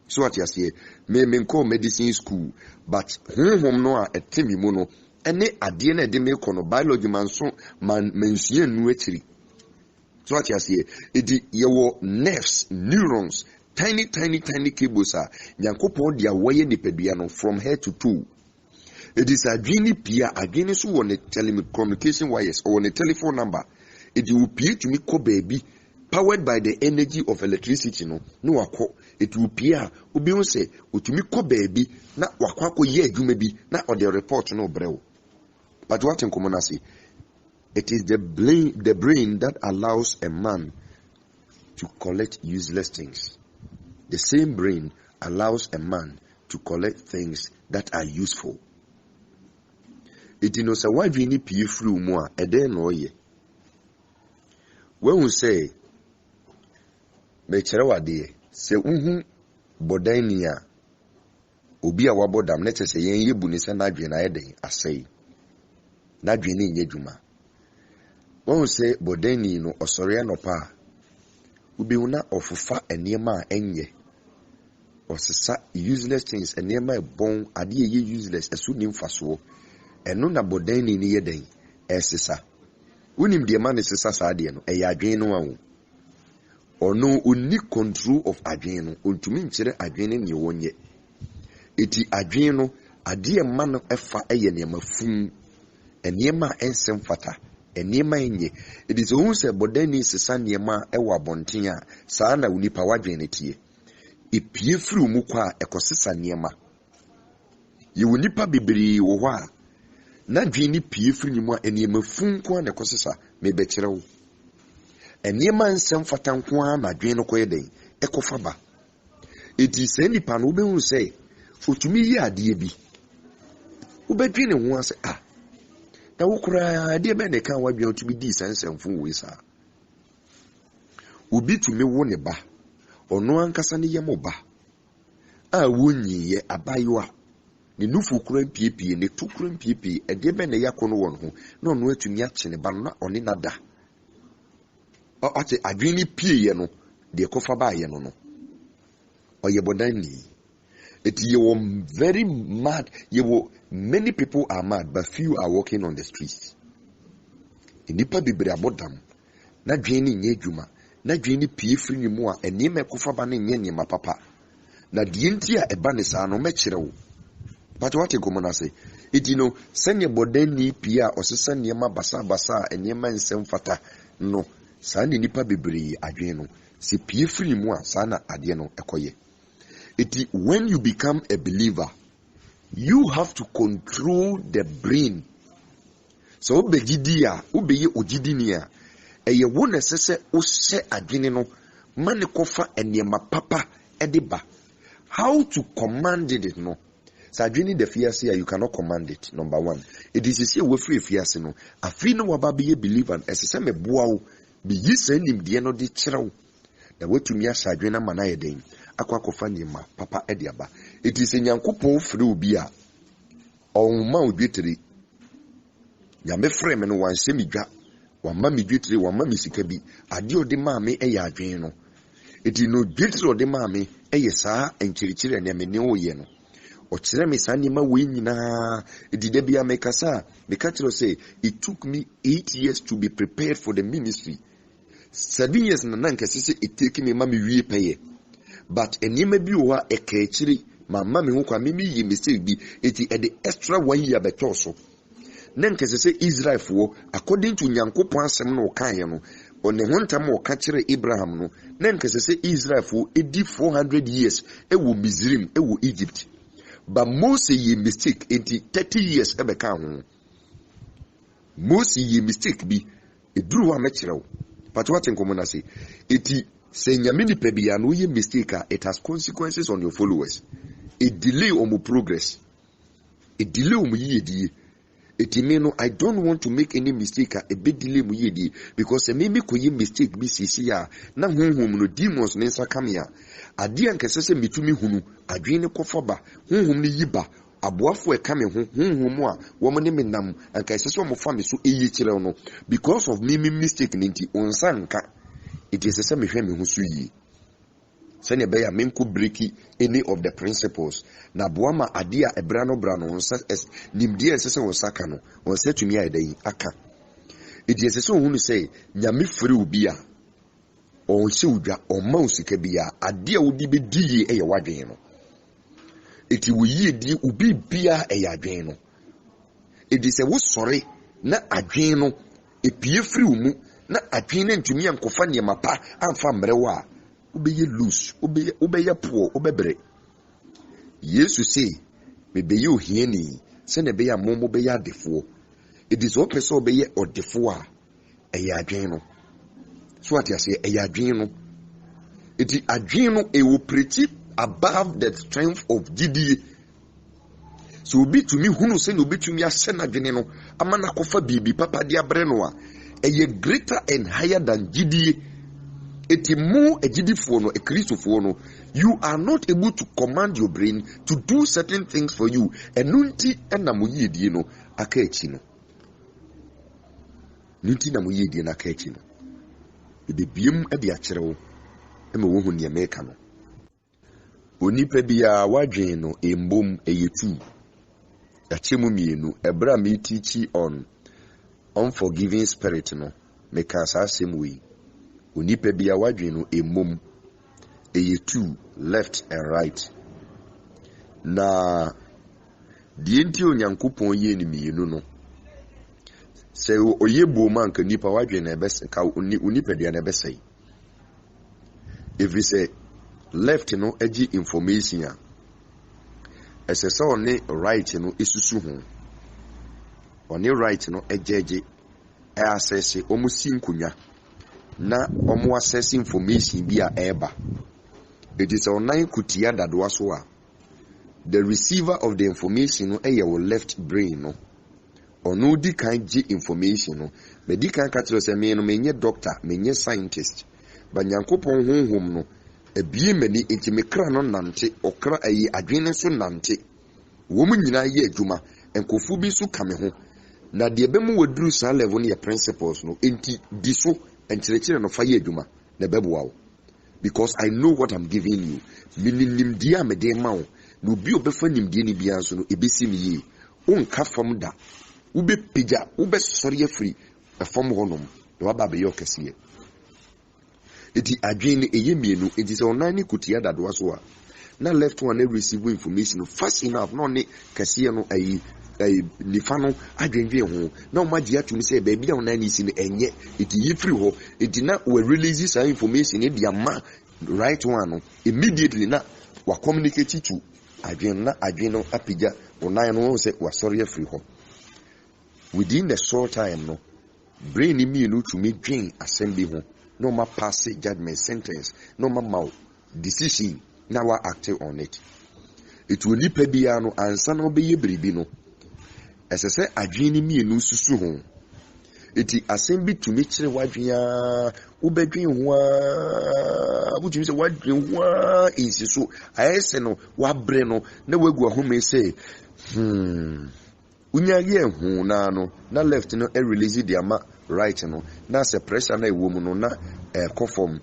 So what you say, me call medicine school, but home no a temi mo no ene ade na de me kono biology man so man mensuye nu etiri. So what you say, your nerves, neurons, tiny cables are Yankopon dia waye ni pedua no from head to toe. It is a genie pia again so on a telecommunication wires or on a telephone number. It will appear to me ko baby powered by the energy of electricity no wako it will appear obi won say otumi ko baby na wakwa ye adwuma bi na o the report no brew. But what in common say it is the brain that allows a man to collect useless things. The same brain allows a man to collect things that are useful. It is no why we need pie flu mu a ede no ye. When we say me kire wade se unhu bodan ni a obi a wabodam na tese yen yebu ni se na dwe na eden asai na dwe ni nye dwuma. When we say bodan ni no osore no pa ubi una ofufa enema enye osesa useless things enema bon ade ye useless esu ni mfaso eno na bodan ni ye den esesa unim de man esesa sa de no eya adwen no awo ono uni control of adwen no ontumi nkire adwen ni wonye eti adwen no ade man efa eye ne mafun enema ensem fata enema enye it is who say bodan ni sesa niema ewa bonten a saa na unipa wadwen ne tie epie firi mu kwa ekosesa niema ye unipa bibiri wo ho a na dwini pie firi mu a enema funko na ekosesa me be kire wo enema nsem fata nko a ma dwen no koye den ekofa ba eti se nipa no be hu say otumi yi ade bi wo be dwene ho ase na wukura ade be ne kan wadwen otumi di sensemfo we sa obi tumi wo ne ba ono ankasa ne yemo ba a wonyi ye abayo a ne nufu kura piepie ne tukura piepie ede be ne yakono won ho na ono atumi ache ne ba na one nada o ate adwini pie ye no de kofa ba ye no no oye bodan ni it you very mad many people are mad but few are walking on the streets inipa bibere abodam na dwini nye dwuma na dwini pie firi ni mu a enima ekofa ba ne nye ma papa na die nti a eba ne saa no mekire wo but what go mona say it you know senya bodan ni pie a osesa niema basa enima nsem fata no saa ni nipa bibere adwen no se pie firi mu a saa na ade no ekoye it when you become a believer you have to control the brain so obegidi a obeye ogidi ni a eye wo na sese o hye adwene no mane kofa enema papa ediba how to command it no Sadwini the fiase you cannot command it. Number one. It is here we free fiase no. A free no wababi believer as a same boao be ye send him the end the chiro. The way to me as Sadwina manaya dame. Aqua kofani ma papa ediaba. It is in Yankupo free bia. Or mount bittery. Yame frame and one semi drop. One mammy bittery, one mammy sikabi. Adio de mammy a yadrino. It is no bittery or de mammy a yesa and chirichiri and yameno yeno. Or chirame sanima winina. It did be a mekasa. Mekatro say, it took me 8 years to be prepared for the ministry. 7 years na nanka sisi it take me mammy we pay. But a name be wa a kachiri. My mammy who can mimi ye mistake be it at the extra 1 year betoso. Nanka say Israel for according to Nyankopon asem no kan ye no on the one time o ka kire Abraham no nanka say Israel for edi 400 years e wo Misraim e wo Egypt. But Moses ye mistake 30 years e be kan ho. Moses ye mistake bi e duru wa mekire wo. But what in common say eti say nyamini pebia no ye mistake it has consequences on your followers. It delay on progress. It delay on ye. I don't want to make any mistake a bit delay muyedi because a mimi koye mistake bi sisi ya na honhom no demons ne nsa kam ya ade anka sese mitumi hunu adwene kofoba honhom ne yiba aboafo e kame honhom a wo ne menam anka sese wo fa me so eyi kire no because of mimi mistake nti onsa nka it is sese mehwe me hu so yi sene be ya menko breaki any of the principles na boama ade a ebrano brano onsa nimdie sese onsa ka no onsa tumi ayedan aka edi sese ohunu say nyame firi obi a onse udwa oma osika bia ade a wodi be die eye wadwen no eti wo yi di obi bia eye adwen no edi se wo sore na adwen no epie firi mu na adwen ne ntumi ankofa ne mapa amfa mrewa obeye loose obeye poor obebre Yesu say me be you hiani se ne be ya momo be ya defo it is okay so be ye odefo a eya adwen no so what you say eya adwen no it adwen no e will preach above the strength of GD so obi to me hunu se no obi to me ase na adwen no amana kofa bibi papa dia bre no a eye greater and higher than GD. Eti mu ejidifo no ekristofo no you are not able to command your brain to do certain things for you enunti na moyedie no aka echi no nunti na moyedie na aka echi no ebebiem e de akyerewo e me wo hu ne meka no onipa bia wadwen no embom eyetu yachemu mienu ebra me teach on unforgiving spirit no meka sa asem we onipa bia wadwen no emom eyetu left and right na die nti onyankopon ye ni mienu no se oyebo man ka nipa wadwen na ebese ka onipa dia na ebese if we say left no agi information a esese one right no esusu ho one right no ejeje access omusi nkunya na omo access information bi a eba it is online kutia dadwa so a the receiver of the information no your left brain no ono di kan ji information no me di kan ka tro se me no menye doctor menye scientist banyankopon honhom no ebie mani enti me kra no nante okra ayi adwene so nante wo mu nyina ye adwuma enkofu bi so kame ho na de bemu waduru sa level ne principles no enti di so enkyerechire no fa ye adwuma na beboa wo because I know what I'm giving you minim dia me de ma wo no bi obefa nimdie ni bia so no ebesi mi ye onka fam da ube pija ube sori afri fam honom na waba be yo kese eti adwene eye mienu eti se onani kutia dadwa so a na left one receive information fast enough no ne kese no ayi nifa no adwenwe ho na o magi atumi se ba bia onani si ne enye eti yi free ho eti na we release some information e dia ma right one no immediately na wa communicate to adwen na adwen no apija onan no se wa sorry free ho within the short time no brain me no to me dwen assembly ho no ma pass judgment sentence no ma decision now I act on it It will nipa bia no ansa na obeye biribi no. Esese adwene mienu susu ho. Eti asem bi tumi kire wadwea ubedwen ho a butumi se wadwen ho a insiso ayese no wabre no na wagu ahome se unya ye hu na no na left no release the ama right no na se pressure na ewo mu no na ekofom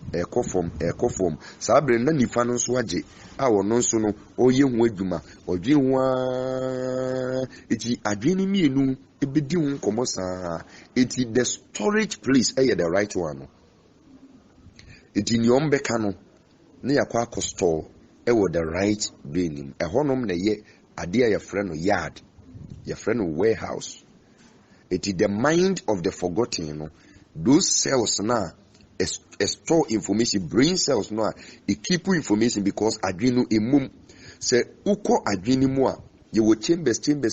sabre na nifa no so age a wono nso no oye hu adwuma odwen ho a eti adwene mienu ebedi hu komosa eti the storage place the right one eti nyom beka no na yakwa akostore the right benim ehonom na ye ade ya friend no yard your friend no warehouse. It is the mind of the forgotten, those cells now store information, brain cells now it keep information because adreno emum say uko adreno mo you will chambers and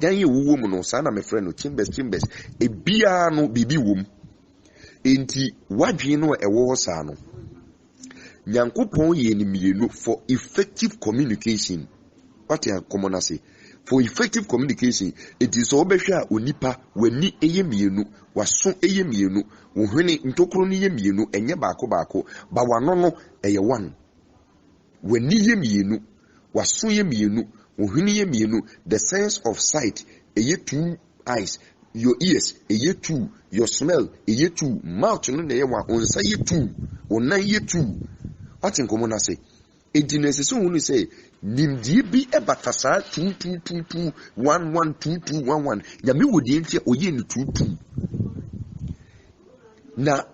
then you woman no sana my friend no chambers e bia no bibi wom enti wadreno e wo sa no nyankopon ye ni mienu for effective communication. What you common say for effective communication, it is obesha onipa wani eye mienu waso eye mienu wohwene ntokro ni ye mienu enye baako ba wano no eye one wani ye mienu waso ye mienu wohwene ye mienu the sense of sight eye two eyes, your ears eye two, your smell eye two, mouth no na ye wa onsa ye two, onan ye two. What in common say ejinese so hunu say nimdie bi ebatasa 222112211 nyame wodi entia oye ni 22 na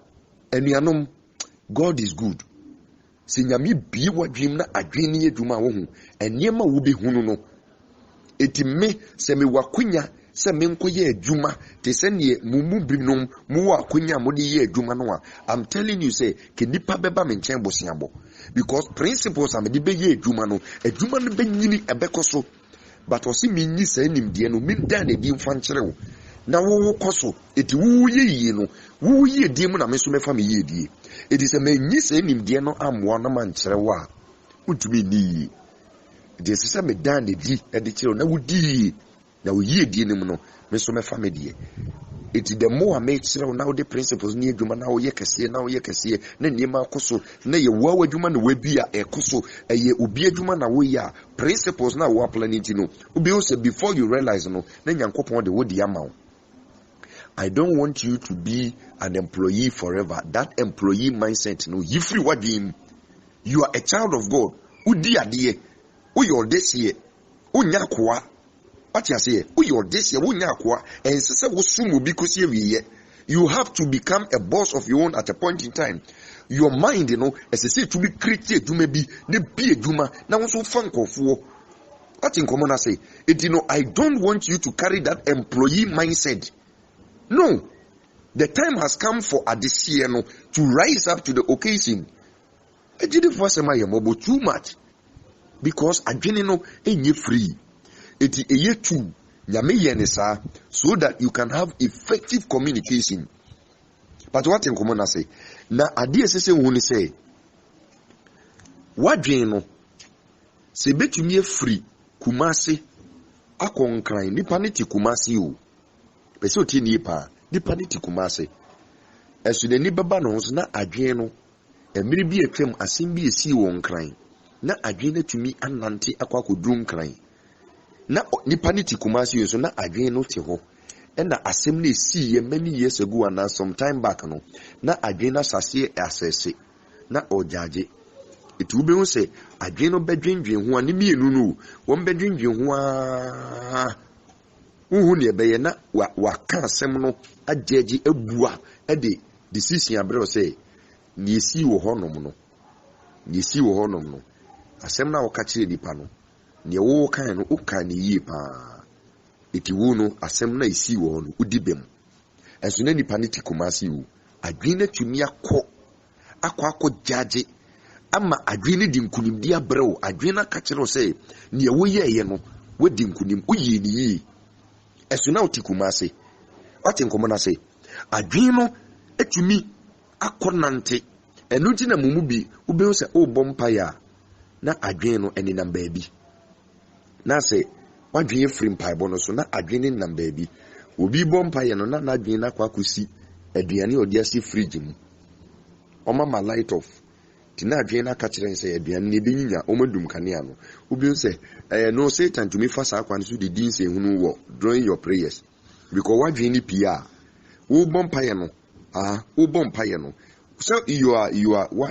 enuanom God is good. Se nyame bi wadwem na adwene adwuma wo hu eniema wo be hunu no etime se me wakonya se me nkoye adwuma te se ne mumu binom mu wakonya mo de ye adwuma no a I'm telling you say ke nipa beba me nchen bosiabo because principles am de be ye adwuma no be nyini ebekoso but osi minni se nimde no min dan na di mfa nkere wo na wo koso eti wo ye yi no wo ye die mu na me so me fa me ye die eti se me nyi se nimde no amwa na man nkere wo a utumi ni eti se me dan na di e de kire na wo di na wo ye die nim no me so me fa me die eti the more me kire na wo de principles ni adwuma na wo ye kese na niema koso na ye wo adwuma na wabia ekoso eye obi adwuma na wo ya principles na wo apply ni no obi o say before you realize no na nyankopon de wo di ama. I don't want you to be an employee forever. That employee mindset no you free what you are a child of God. Udi adie o your this year unya kwa what you say o your this year unya kwa and say wo sumu bi kosi ewiye. You have to become a boss of your own at a point in time. Your mind, as I say, to be created, to maybe ne be a juma. Now also fun for what in common I say. I don't want you to carry that employee mindset. No, the time has come for Adesiano to rise up to the occasion. I didn't force my mobile too much because Adjenino ain't free. It is a year too. So that you can have effective communication. But what in common I say? Na adi esese woni say wadwen no se betumi free Kumasi akonkran nipa ne ti Kumasi o pese oti nipa nipa ne ti Kumasi esu de ni baba no so na adwen no emiri bi atwam asem bi esi wo nkran na adwen na tumi anante akwakodum nkran na nipa ne ti Kumasi so na adwen no ti ho ena asem na esi ye many years ago and some time back no na adwen na sase asese na ojaje it will be say adwen no bedwendwen ho ani mienu no won bedwendwen ho a uhu ne be ye na wa ka asem no ajeje abua e de decision abre say ni esi wo honom no asem na wo ka kire dipa no ne wo kan no uka ne yi pa iti wono asem na isi wo no udibem enso na nipa ne ti Kumasi wo adwene tumi akọ jaje ama adwene di nkunim di abrew adwene ka kire say ne wo ye no wodi nkunim uyi ni yi enso na oti Kumasi oti nkomo na say adwene no etumi akọ nante enu ti na mumu bi ube o say o bompa ya na adwene no ene nam baabi na se wadwene free mpaebɔ no so na adwene nam baabi obi bɔ mpaeɛ no na adwene na kwa akosi aduane odi asi fridge mu ma light off tina adwene na ka kyerɛ sɛ aduane ne benyinya omadum kanea no obi sɛ no Satan to me fa saa kwan so de din sɛ hunu wo during your prayers because wadwene pia wo bɔ mpaeɛ no wo bɔ mpaeɛ no so you are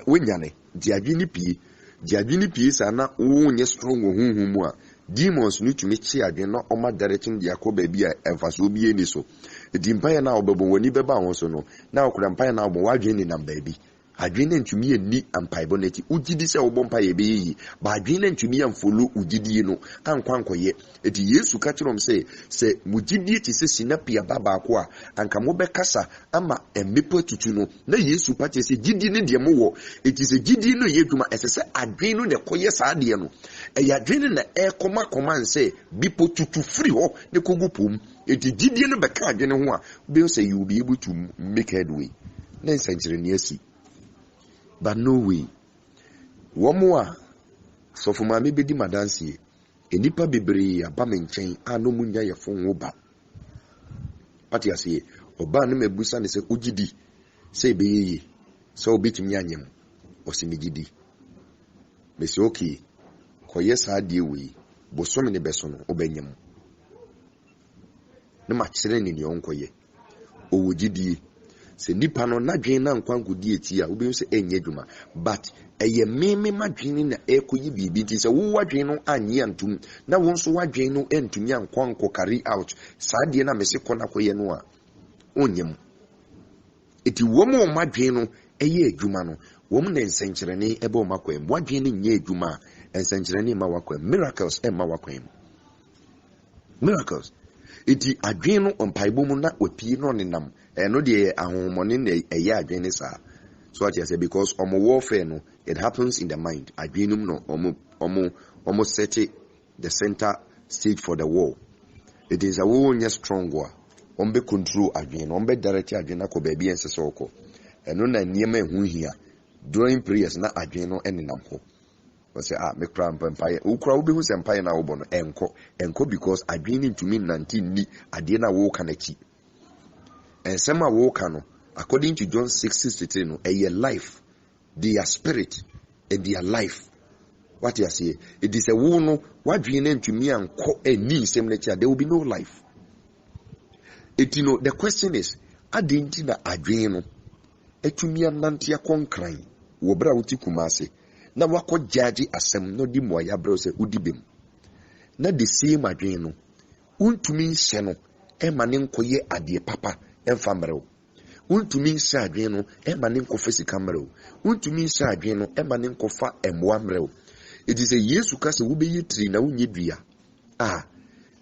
wenyane di adwene pie sa na wo nye strong wo hunhum mu a demons no tumi chi adwene na oma direction dia ko ba bi a emfaso obi eni so di mpaeɛ na obebo wani beba ho so no na okura mpaeɛ na obɔ wadwene nam baabi adwene ntumi eni ampaebɔ nati ugidi sɛ wo bɔ mpaeɛ be yi ba adwene ntumi amfolo ugidi no ankwankoye eti Yesu ka kyerɛm sɛ mugidi ti sɛ sinapia baba ko a anka mo bɛkasa ama emmepo tutu no na Yesu pa kyerɛ sɛ gidi ne de mo wɔ eti sɛ gidi no yɛ dwuma ɛsɛ sɛ adwene no ne koye saa de no ɛyɛ adwene na ɛkɔma nsɛ bipo tutu free hɔ ne kogu pom eti gidi no bɛka adwene ho a be sɛ you will be able to make headway na nsankyerɛ ne asi. But no way. Womwa so for my bedi madansi. Enipa bebree aba me nkyɛn a no munya ye fon wo ba. Pati ase oba no mebusa ne se ugidi se beyeye so obetumi anyem osi megidi. Me se okay koye saa de we boso me ne beso no obanyem. Ne ma kyerɛ ne onkoye. Owo gidie se nipa no nadwen na nkwankodi eti a obi se enye dwuma but eye meme madwen na ekoyi bibi nti se wo wadwen no anye antum na wo nso wadwen no entumi ankwanko carry out saa de na mese kona koye no a onyem eti wo mo madwen no eye adwuma no wo mo na nsenkyerene ebe o makwem wadwen no nye adwuma nsenkyerene ma wakwem miracles ma wakwem miracles eti adwen no mpaibom mu na opie no nenam no de ahomone na eya adwene sa so what you say because warfare no it happens in the mind adwenum no omo set the center stage for the war it is a war nya strong war be control adwen be direct adwen akọ ba bi ense so okọ eno na niema ehu hia during prayers na adwen no enenam ho we say me kra mpampaye ukra wo be hu sempaye na wo bo no enko because adwen ntumi 19 ni ade na wo kanaki ensema wo kano according to John 6:63 no a life their spirit and their life what you say it is a wo no wadwen ntumi anko ani nsem na chia there will be no life the question is adenti na adwen no etumi anante akonkran wo bra wuti kumase na wako judge asem no di moya bra se udibem na the same adwen no untumi nhyɛ no ema ne nkoye ade papa emfamreo untumi nhyɛ adwen no ema ne nkofa sikamreo untumi nhyɛ adwen no ema ne nkofa emwamreo it is a Yesu ka se wo beyi tri na wonye dua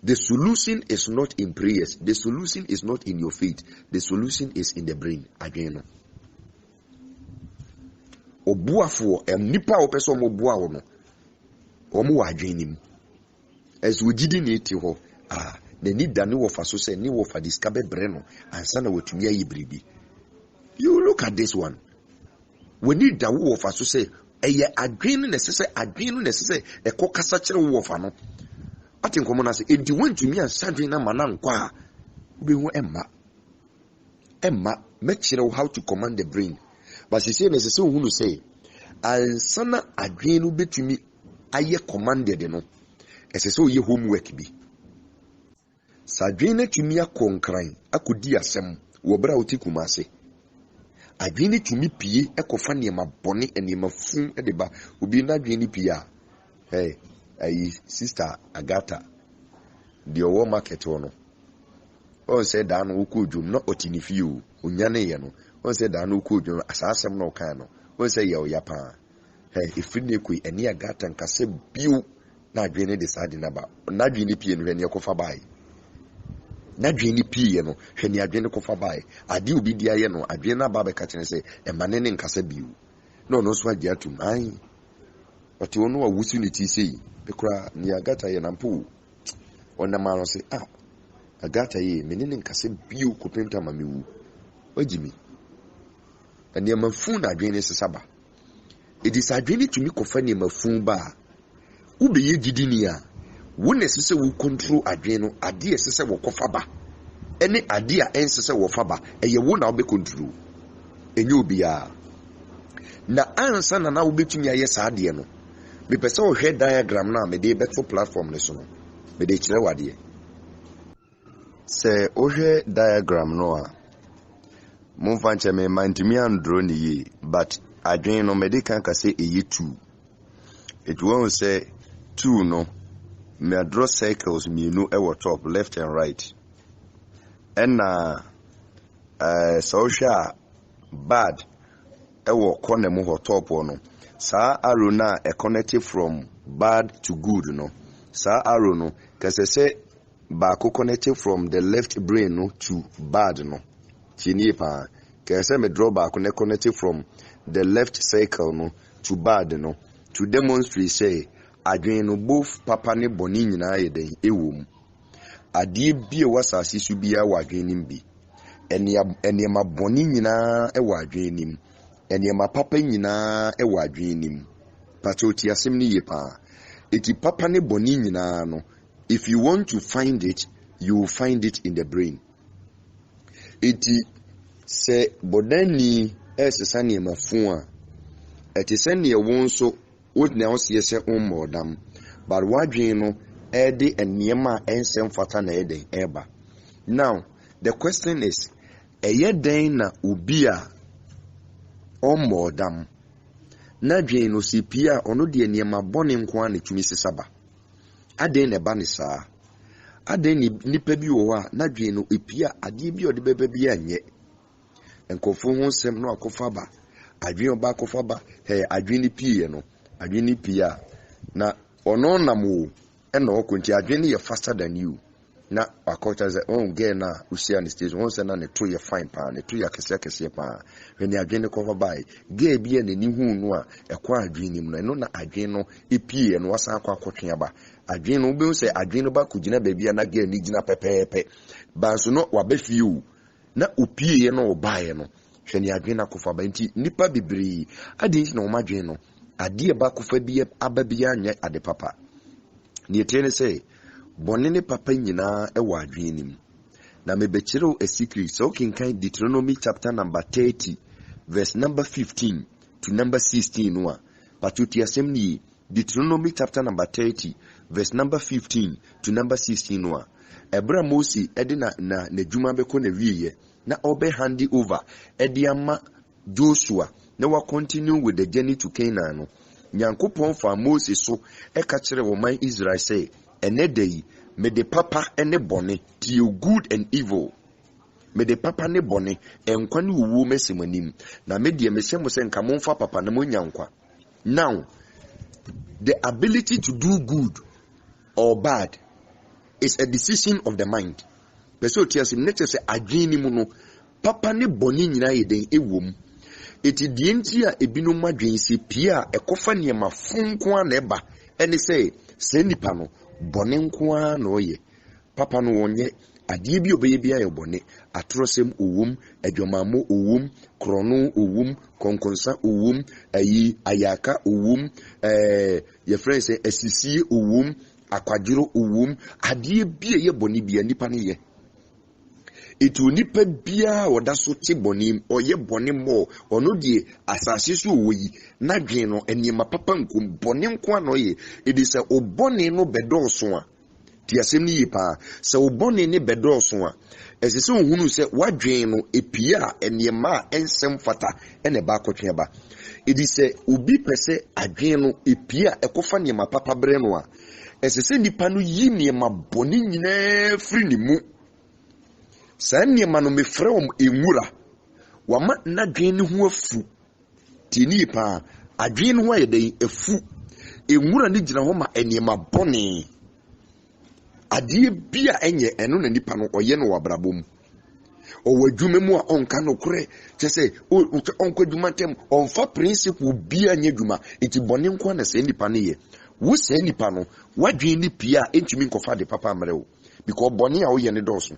the solution is not in prayers, the solution is not in your faith, the solution is in the brain adwen no obuafo nipa wo pese mo bua wo no omo wa adwen nim as we gidi ne ti ho na ni dane wo fa so se ni wo fa discover bre no ansa na watumi ayi bribi. You look at this one we need da wo fa so se eye adwen ne se adwen no ne se e kokasa kire wo fa no ati nkomo na se enti wantumi ansa adwen na mana nkwa be hu emma make how to command the brain. But she say necessary who say ansana adwen no betumi aye commanded no esese oye homework bi sadwen na tumi akonkran akodi asem wo bra oti kumase adwen ni tumi pie ekofa ne ma bone ene ma fun de ba obi na adwen ni pie ayi sister Agata the owo market no o say dan wo ko dwum na otini fiu onyane ye no o say dan wo ko dwum asasem na o kan no o say ye o ya pa ifine koi ene Agata nkase biu na adwen ni de sade na ba na adwen ni pie no ne ekofa bai na adwen ni pie no hwe ne adwen ni kofa bai ade obi dia ye no adwen na ba be ka kyene say emane ne nkase biu no no so agi atum ai oti ono wa wusu ni ti sei bekura ni Agata ye nampo ona ma no say Agata ye menene nkase biu kopenta ma mewu wajimi ene ma fu na adwen ni sesaba It is adwene to me kofani mafun ba. Ube ye gidini a. Wo nesese wo control adwene no ade esese wo kofa ba. Ene ade a ensese wo fa ba. Eye wo na wo be control. Enye obi a. Na ansa na wo betumi aye saa ade no. Me pese wo hwe diagram na me de beto platform ne so no. Me de kire wade. Se wo hwe diagram no a Monfanche me mantimi andro ni ye, but adwene no me de kan ka say eyi 2. It won't say 2 no. Me draw circles mienu e top, left and right. And social bad e corner mu top no. Sa arrow na e connected from bad to good no. Sa arrow no kase say ba connected from the left brain no to bad no. Chini pa kese me draw back connected from the left circle no to bad no to demonstrate say adwene no both papa ne boni nyina yeden ewom ade bi e wasase su bia wadwene nimbi ene ma boni nyina e wadwene nim ene ma papa nyina e wadwene nim patoti asem ni yepa eti papa ne boni nyina no if you want to find it you will find it in the brain. Eti se bodani esesa ne mafun a eti se ne won so wodne ose se ummodam but wadwen no ede enema ensem fata na eden eba. Now the question is den na obi a ummodam na dwen no sipia ono de enema bone nko a ne tumi sesaba aden ne ba ne saa aden ni nipa bi wo a na dwen no epia ade bi ode beba bi anye enkofo ho sem no akofa ba adwen oba akofa ba adwen pie no adwen pia na ono namo ena okunti adwen ye faster than you na akota ze on get na usia ni stage on se na ne to ye fine pa ne to ye kese pa when adwen kofa ba ge bia na ni hu no a ekwa adwen nim no na adwen no epie no wasa akwa akotwe ba adwen no be se adwen no ba kugina ba bia na ge ni gina pepepe ba so no wa be fiu na opie ye no obaye no hwene adwen akofa ba nti nipa bibiri ade na o madwen no ade ba kofa bi aba bi anya ade papa ne tene say bone ne papa nyina e wa adwen nim na mebekire a secret so kinkan Deuteronomy chapter number 30 verse number 15 to number 16 no patuti asem ni Deuteronomy chapter number 30 verse number 15 to number 16 no Ebra Moses edina na juma beko na wiye na obe handi over ediama Joshua na wa continue with the journey to Canaan no Nyankopon fa Moses so e ka kire wo man Israel say enedei me de papa ene bone ti good and evil me de papa ne bone enkwa ne wuwo mesemanim na me de mesemo se nka monfa papa na monyankwa. Now the ability to do good or bad is a decision of the mind. Person tiasim nature say adwene mu no papa ne bone nyina yeden ewom eti die nti a ebinu madwen se pia ekofa ne ma fonko na eba ene say se nipa no bone nko a na oye papa no wonye ade bi obeye bia ye bone atrosem owum adwamamo owum krono owum konkonsa owum ayi ayaka owum ye friend say asisi owum akwadiro owum ade bi ye bone bia nipa ne ye etu nipa bia woda so ti bone oye bone mo ono die asase so oyi na dwen no enima papa nkom bone nko na oye edise obone no bedoso a ti asem ni yipa se obone ne bedoso a esese ohunu se wadwen no epia enima ensem fata ene ba akotwe ba edise obi pese adwen no epia ekofa nima papa bre no a esese nipa no yi nima bone nyina firi ni mu Sanye manu me frem enwura wama na dwen ho afu tini pa adwen ho ayede afu enwura ni gina ho ma enema bone ade bia enye eno na nipa no oye no wabrabom o wadwuma mu a onka no kore chese onko dwuma tem onfa principle bia nya dwuma enti bone nko na se nipa ne ye wo se nipa no wadwen ni pia entumi nkofa de papa amre wo because bone a wo ye ne doso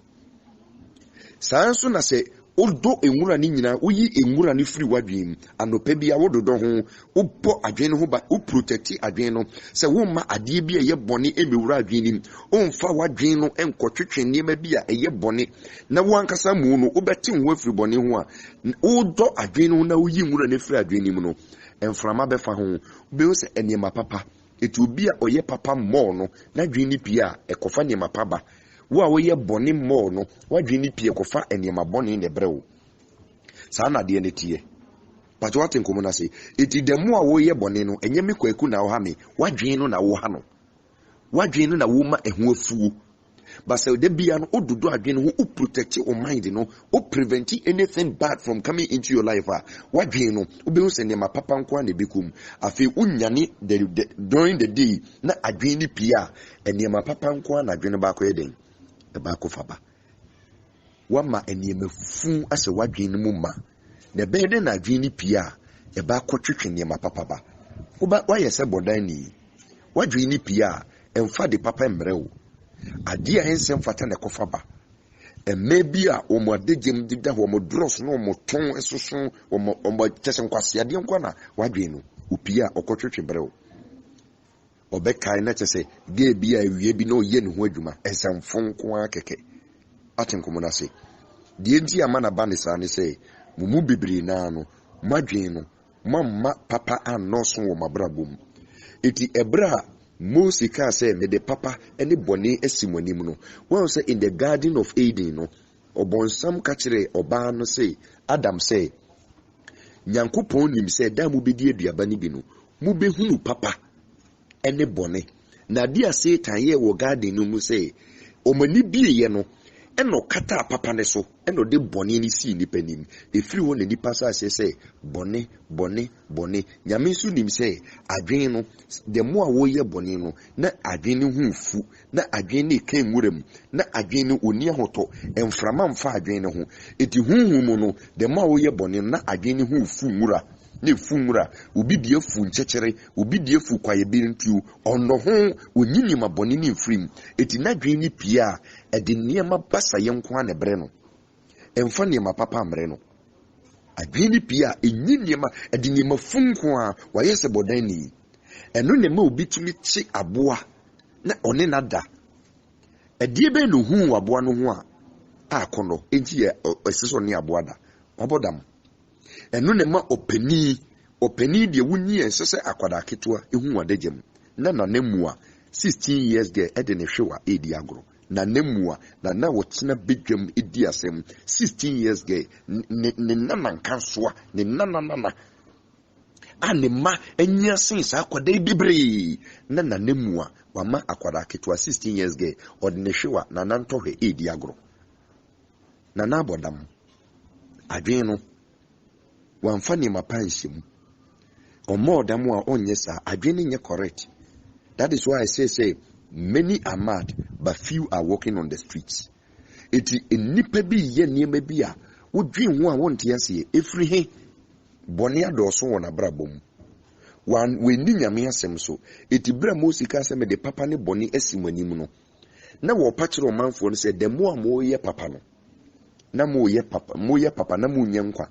Sanso na se odo enwura ni nyina oyi enwura ni free wadwem anopa bia wododo ho obo adwen ho ba o protect adwen no se wo ma ade bia ye bone emewura adwen nim omfa wadwen no enkotwetwe niema bia eye bone na wo ankasa mu no obeti ho afiri bone ho a odo adwen no na oyi nwura ne free adwen nim no emframa befa ho be se eniema papa etu bia oye papa mo no na adwen ni pia ekofa niema papa wo a wo ye bone mo no wadwen ni pia ekofa eniema bone ne brewo sa na de ne tie pato watin komo na se eti demo a wo ye bone no enye me kwaku na wo ha me wadwen no na wo ha no wadwen no na wo ma ehu afuo ba se de bia no odudu adwen no o protect your mind no o prevent anything bad from coming into your life wadwen no obehu se ne ma papa nko na bekum afi unyane during the day na adwen ni pia ene ma papa nko na adwen ba ko eden e ba ko faba wama ene ma fu ase wadwen no mu ma na bede na adwen ni pia e ba ko twetwe ne ma papa ba wo wa yese bodan ni wadwen ni pia emfa de papa mrewo ade a ensem fata na kofa ba maybe a omo adegem dida omo dross no omo ton esoso omo kyese nkwase ade nkwa na wadwen no opia okotwetwe brewo obekai na kyese ge bia awie bi no ye ne ho adwuma ensamfo nko akeke atenkomo na se die nti ama na ba ne sa ne se mumu bibiri na no madwen no mamma papa anoso wo mabrabom eti ebra Moses ka say me the papa any boni esimonim no when say in the garden of Eden no obonsam ka kire oba no say Adam say Nyankopon nim say da mu bedi aduaba ni bi no mu behunu papa any boni na dia Satan ye wo garden no mu say omani biye no eno kata papa ne so eno de boni ni si nipa nim efiri ho na nipa so ase say boni nyame so nim say adwen no de mo a wo ye boni no na adwen ne hu fu na adwen ne kan wuram na adwen ne oni ahoto emframa mfa adwen ne ho eti hunhu mu no de mo a wo ye boni na adwen ne hu fu nwura ne fu nwura obi die fu nkyekere obi die fu kwaye bi ntu ono ho onyini maboni ne mfrim eti na adwen ne pia edi niema basa ye nko na bre no emfa niema papa mre no adwen ne pia enyi niema edi niema fu nko a waye se bodan ni eno ne ma obi tumi chi aboa na one nada edi be no hu aboa no ho a akono enti ye esiso ne aboa da wabodam eno ne ma openi de wunyi ensese akwada ketua ehu wadagem na nemua 16 years girl ede ne hwewa edi agro na nemua na wotina bedwam edi asem 16 years girl ne nana nkansoa ne nana anema enya sensa akwada bibre na nemua wama akwada ketua 16 years girl ode ne hwewa na nantohwe edi agro na nabodam adwen no wamfa ni mapanshim omo damu a onye sa adwene nye correct. That is why I say many are mad but few are walking on the streets. Eti enipa bi ye niema bi a wodwen ho a wonte ase efri he bone adoso wona brabom wan weni nyame asem so eti bra Mosika asem de papa ne bone asimanim no na wo pakire omanfo no se demo a mo ye papa no na mo ye papa na mo nyankwa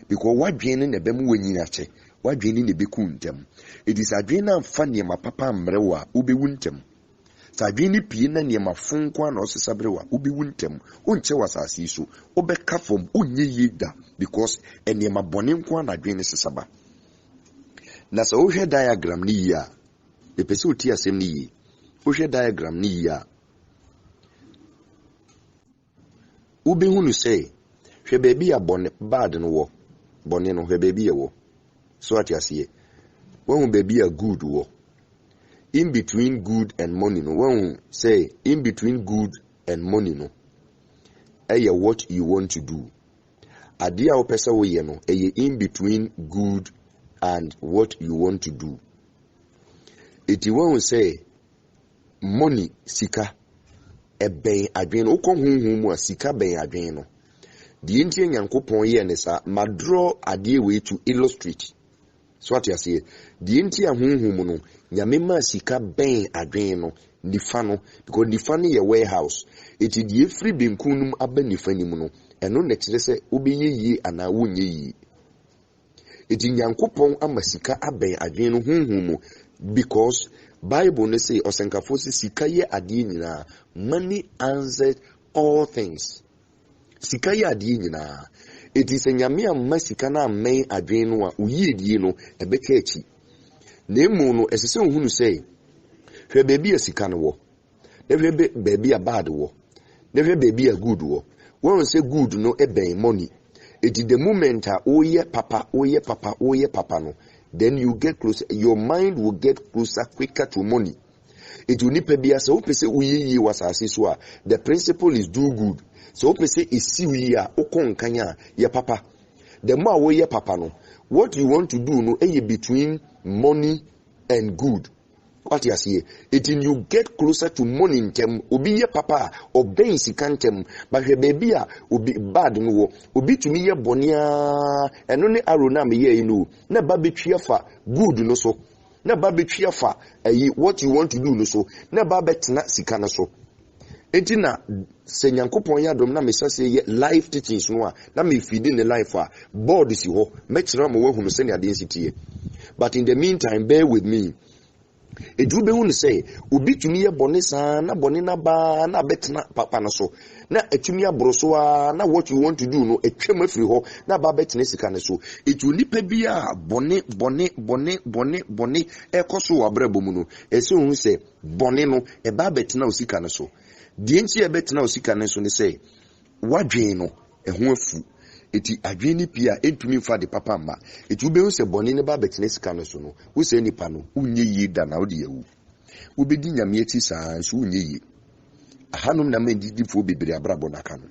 because wadwen ne be mu wanyina che wadwen ne be ku ntem it is adwen na mfa ne ma papa mrewa ubewu ntem sa adwen ne pie na ne ma fonko na osesa brewa ubewu ntem onche wasase so obeka fom onye yida because ene ma bone nko na adwen ne sesaba na so hwe diagram ni ya epese oti asem ni yi hwe diagram ni ya ubehunu say hwe baby ya bone bad no wo bone no hwe baby ya wo so ati asiye when baby a good wo in between good and money no when say in between good and money no what you want to do adia o pesa wo ye no in between good and what you want to do it when say money sika ben adwen ukọ hunhun mu asika ben adwen no die ntie Nyankopon ye ne sa ma draw ade we to illustrate so what you say die ntie hunhun mu no nyame ma sika ben adwen no nifa no because nifa no ye warehouse it die free benkunum aba nifa ni mu no eno na kire se obeye yi ana wonye yi eti Nyankopon ama sika aben adwen no hunhun mu because Bible no say osenkafo se sika ye ade nyina money answers all things sika ye ade nyina eti se nyame amma sika na amen adwen no a uyi die no ebeka echi na emu no esese ohunu say hwe bebi asika no wo na hwe bebi a bad wo na hwe bebi a good wo won say good no eben money it is the moment oye papa no then you get closer, your mind will get closer quicker to money. It will nipa bia so pese uyi wasase so a the principle is do good. So pese isi wi a okon kanya ya papa. The more we papa no, what you want to do no between money and good. What you say? It in you get closer to money in term. Obi ye papa obey sikantem. But he baby obi bad no. Obi to me ye bonia. And only arrow na me ye inu. Na baby fa good no so. Na baby fa what you want to do no so. Na baby tina sikana so. Enti na se Nyankopon ya dom na me say ye life teachings no a na me feed in the life a board si ho. Me kira mo wahunu se ne ade nsitie. But in the meantime bear with me. Ejube hu say obi tumi ye bone saa na bone na ba na betena papa no so na etumi abroso a na what you want to do no etwem afiri ho na ba betena sika ne so etu nipa bia bone ekoso abrabo mu no ese hu say bone no e ba betena osika ne so die nti e betena osika ne so ne say wadwen no eho afu eti adwene pia entumi fa de papa ma eti ube se boni ne ba betene sika no so no wo se nipa no unye yi da na wo de yawu wo bedi nyame eti saa so unye yi ahanum na mandidi fo bebre abrabo na kanu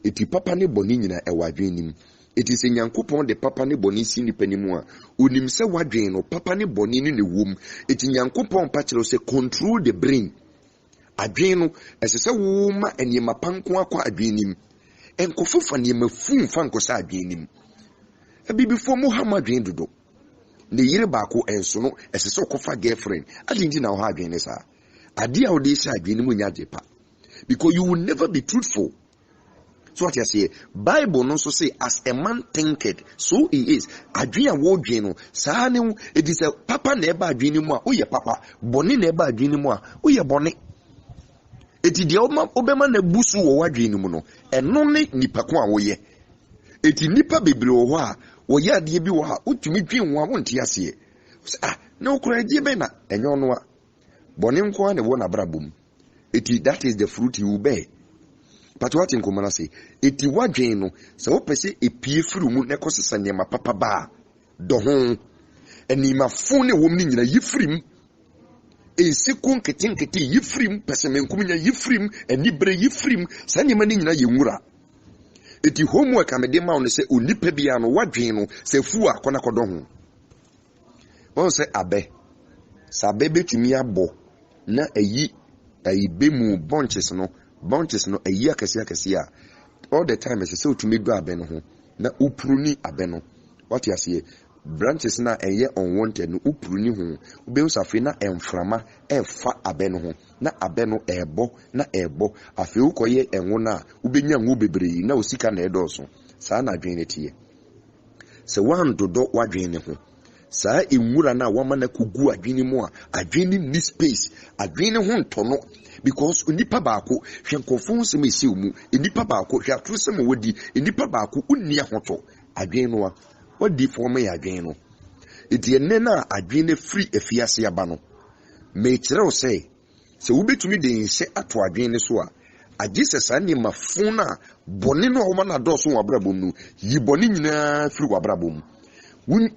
eti papa ne boni nyina e wadwen nim eti se Nyankopon de papa ne boni si nipa nimu a onim se wadwen no papa ne boni ne wom eti Nyankopon pa kire se control the brain adwen no esese wo ma enima panko akwa adwen nim enkofu fa ne mafun fa nkosa adwenim abibifo Muhammad dwen dodo ne yire baako enso no esese okofa girlfriend adinji na ho adwen ne sa ade a odi sa adwenim nya jepa because you will never be truthful. So what you say Bible no so say as a man thinketh so he is adwen a wo dwen no saa ne it is a papa na eba adwenim a oye papa boni na eba adwenim a oye boni. Eti dia obema na busu wo wadwene mu no eno ne nipa ko a wo ye eti nipa bebre wo a wo ye ade bi wo a utumi dwen wo a wonte ase na okura die be na enyo no a bone nko a ne wo na brabom eti that is the fruit you bear. But what in common say eti wadwene no se wo pese epie furu mu ne kosesa nyema papa ba do ho enima fun ne wom ni nyina yifrim esikun ketinketi yifrim pesemenkum nya yifrim enibre yifrim sanyema ni nyina yenwura eti homework amede ma no se onipa bia no wadwen no se fu akona kodo ho won se abe sabe betumi abo na ayi bemu bunches no ayi akese a all the time se otumi du abe no ho na upuruni abe no what you say branches na eye unwanted no upuruni ho ube usafe na emframa efa abe no ho na abe no ebo afi ukoye enwo na ubenya nwo bebre na osika na edoso saa na adwen tie se wan dodo wadwen ne ho saa enwura na wama na kugu adwen mu a adwen ni space adwen ho ntono because onipa baako hwenkofo nsem esi mu onipa baako hwatro sem wodi onipa baako unni ahoto adwen no a wadi form ya adwen no eti enne na adwen ne free efiase aba no me kire o say se wobetumi de nse ato adwen ne so a agise ani mafuna bone no o na doso wabrabom no yi bone nyina free wabrabom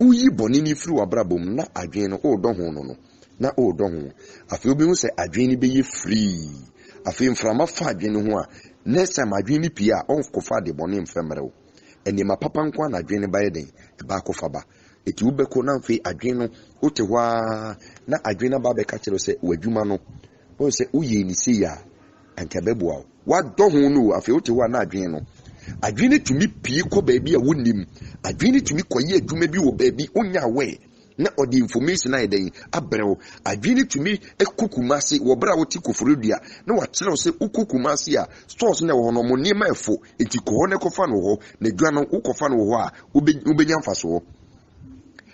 uyi bone ni free wabrabom na adwen no o do ho no na o do ho afi obi hu se adwen ni be ye free afi mframa fa adwen ho a next time adwen ni pia on ko fa de bone mfemre o eni ma papa nkwa na adwen ba yeden e ba ko fa ba eti ubeko na mfe adwen no ote hwa na adwen ba be ka kire se wadwuma no o se uye ni se ya anka beboa wa do ho no afi ote hwa na adwen no adwen tumi pie ko ba bi a wonim adwen tumi koye adwuma bi wo ba bi onya we na odi information na yeden abrɛw adwene tumi ekukumase wo bra wo ti koforodua na wa kyerɛw sɛ ukukumase a stores na wo no mo nima efo enti ko ne kofa no ho na dua no ukofa no ho a ubenya mfaso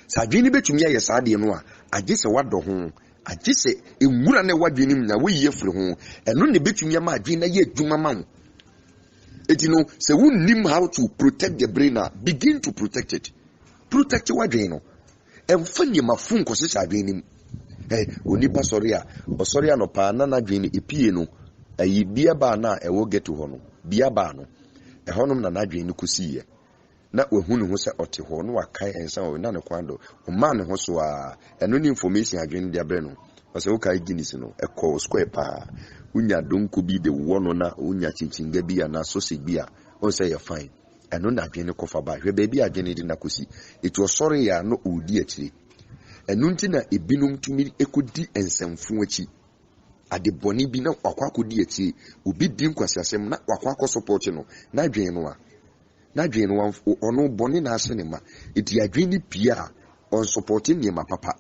sa adwene betumi ayɛ saa de no a agye sɛ wadɔ ho agye sɛ enwura na wadwene mu na wo yie firi ho ɛno ne betumi ama adwene na yɛ adwuma ma wo enti no sɛ wo nim how to protect the brain begin to protect it protect wadwene no emfa nyema fun ko sesa adwene nim onipa sɔre a ɔsɔre no pa na nadwene epie no ayi bia ba na ɛwɔ get ho no bia ba no ɛhɔnom na nadwene kosiye na wahunu ho sɛ ɔte hɔ no wakai ensa o na ne kwando o ma ne ho so a ɛno ne information adwene dia bre no ɔsɛ wo kai Guinness no ɛkɔ square pa unya donko bi de wo no na unya chinchinga bi na sausage bi a on say you fine ɛno na adwene kɔfa ba hwɛ baabi adwene de na kosi etu ɔsɔre ya no odi akire ɛno nti na ebinom tumi ekodi ensemfo akyi ade bɔne bi na wakwa akodi akire obi di nkwasiasɛm na wakwa akɔ support no na adwene no ono bɔne na ase ne ma eti adwene pia on support ne ma papa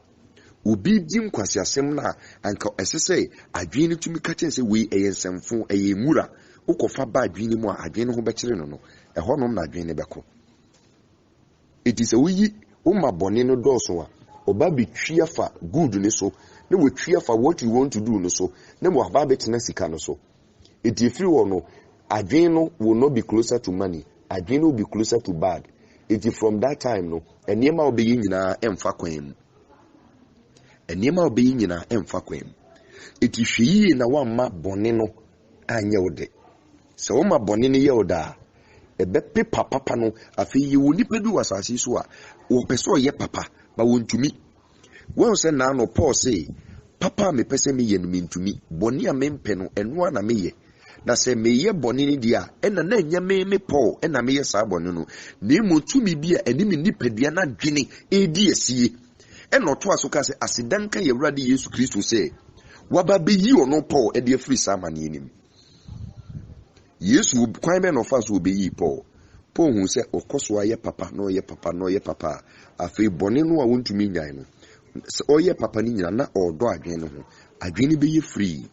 obi di nkwasiasɛm na anka ɛsɛ adwene tumi ka kyɛn sɛ wei ɛyɛ ensemfo ɛyɛ mura ukofa ba adwene mu a adwene ho bɛkyere no ɛhɔnom na adwene bɛkɔ it is a wi o ma bɔne no dɔɔso a oba betwia fa good ne so na wetwia fa what you want to do no so na mo aba betena sika no so it if you no adwene no will not be closer to money adwene will be closer to bad it is from that time no enema obeyi nyina emfa kwan enema obeyi nyina emfa kwan it hwii na wa ma bɔne no anya wode se wo ma bɔne ne ye woda ebe pepa papa no afi yi wo nipa bi wasase so a wo pese oye papa ba wontumi wo se na no Paul say papa me pese me ye no mentumi bɔne a mempe no eno na meye na se meye bɔne ne dia ena na nya me Paul ena meye saa bɔne no na mu tumi bi a anim nipadua na dwene edi asie ena to aso ka se asidanka ye Awurade Yesu Kristo se waba be yi ono Paul e de afiri saa mane enim Yesu kwan be no fa so obeyi Paul hu se okoso aye papa no ye papa afi bɔne no a wontumi nyan no oye papa ni nyina na ɔdɔ adwene no ho adwene be ye free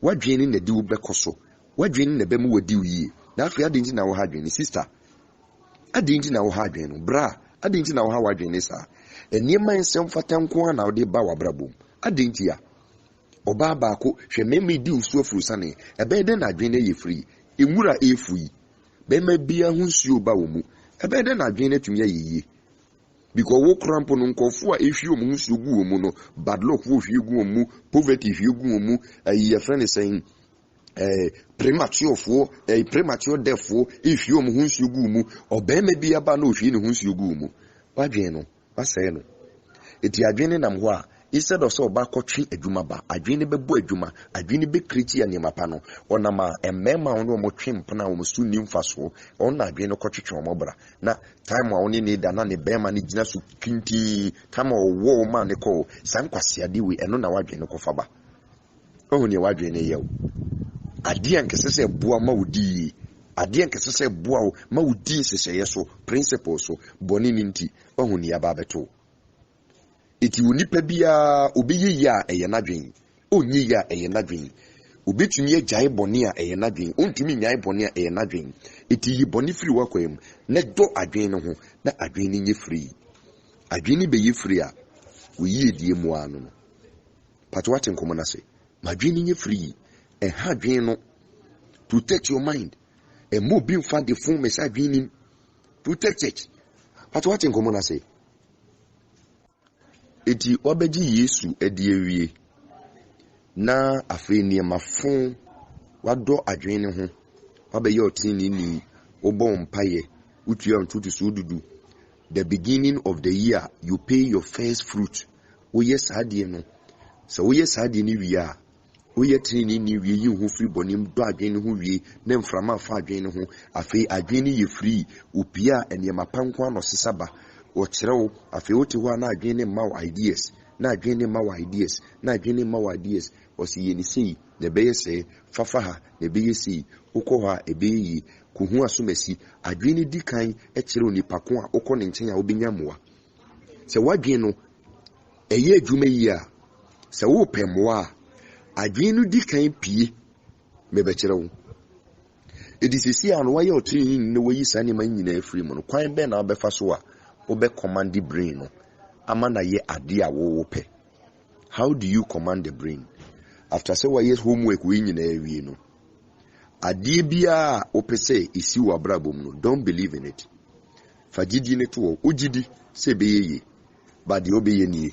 wadwene na di wo bɛkɔso wadwene na be mu wadi wo yi na afi adinti na wo ha adwene sister adinti na wo ha adwene no bra adinti na wo ha wadwene sa eniema nsɛm fatanko na wo de ba wabrabom adinti ya oba baako hwɛ meme di usuo furusane ebe de na adwene ye free enwura efui bema bia ho nsuo ba wo mu ebe de na adwene tumi ye because wo krampo no nkofo a ehwie omu nsuo gu wo mu no bad luck wo hwie gu wo mu poverty hwie gu wo mu ayi friend saying premature death fo ehwie omu nsuo gu wo mu obema bia ba na ohwie ne ho nsuo gu wo mu wadwen no wasɛe no eti adwene nam ho a instead of so ba kɔtwe adwuma ba adwene bɛbɔ adwuma adwene bɛkriti anema pa no onama emmema ono mo twempna wo so ni mfaso onna adwene kɔtwetwe wo mobra na time a woni ne da na ne bɛma ne gina so kinti time wo ma ne kɔ sankwase ade we eno na wadwene kɔfa ba ohuni wadwene yew ade ankese sɛ boa ma wodi ade ankese sɛ boa wo ma wodi seseye so principles so boni ninti ohuni aba beto iti wonipa bia obeyi ya eye nadwen onyi ya eye nadwen obetumi agyae bɔne a eye nadwen ontumi nyae bɔne a eye nadwen iti yi bɔne firi wakwam na dɔ adwen no ho na adwen ni nye firi adwen ni be ye firi a oyi edie mu anu no pato waten komo na se madwen ni nye firi ha adwen no protect your mind mo bi mfa de fun me sa adwen ni protect it pato waten komo na se eti obeji Yesu edi ewie na afi niema fon wado adwene ho wabeye otini ni obo mpaye utua ntutu so dudu the beginning of the year you pay your first fruit oye saade no so oye saade ni wie a oye tini ni wie yi ho free bonim do adwene ho wie na mframa afa adwene ho afi adwene ye free upia eniema panko ano sesaba o kyerɛw afi oti ho na adwene ma ideas na adwene ma ideas na adwene ma ideas o si ye ni sei na beye se fafa ha na beye sei ukɔ ha ebeyi kuhu asomasi adwene di kan kyerɛw nipa ko a ukɔ ne nkyɛn a obenya moa sɛ wadwene no ɛyɛ adwuma yi a sɛ wo pɛmoa adwene no di kan pie mebɛkyerɛ wo edisisi a no wayɛ otiri no wayi sane man nyina free mu no kwan bɛ na wobɛfa so a wobɛ command the brain no ama na yɛ ade a wo pɛ. How do you command the brain? After say wayɛ homework we nyina awie no ade bia wopɛ sɛ isi wo abrabom no don't believe in it. Fagidi ne to ugidi sɛ bɛyɛ but the obeye nie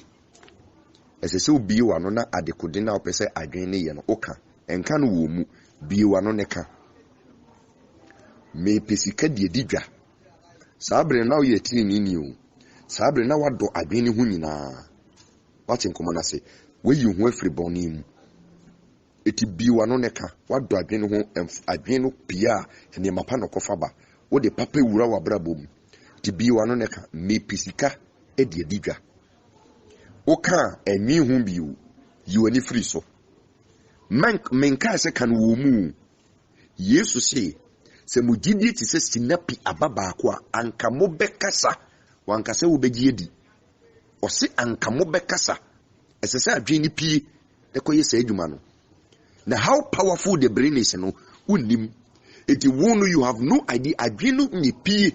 ɛsɛ sɛ obi wa no na adekode na wopɛ sɛ adwene ne yɛ no oka enka no wɔ mu bi wa no ne ka me pesika die didwa sabre na wo yɛ tini ni o sabre na wado adwene ho nyinaa wate nkomo na se weyi ho afiri bɔne mu eti bi wa no ne ka wado adwene ho adwene no pia ne mapa no kɔfa ba wo de papa wura wa brabom ti bi wa no ne ka me pesika die didwa oka enwi hu biu yiwani free so menka se kan wo mu Yesu se mugidi ti se sinapi ababa ko anka mo bekasa wanka se wo begie di o se anka mo bekasa esese adwene pie ekoye se adwuma no na how powerful the brain is no unim eti wonu you have no idea adwene ni pie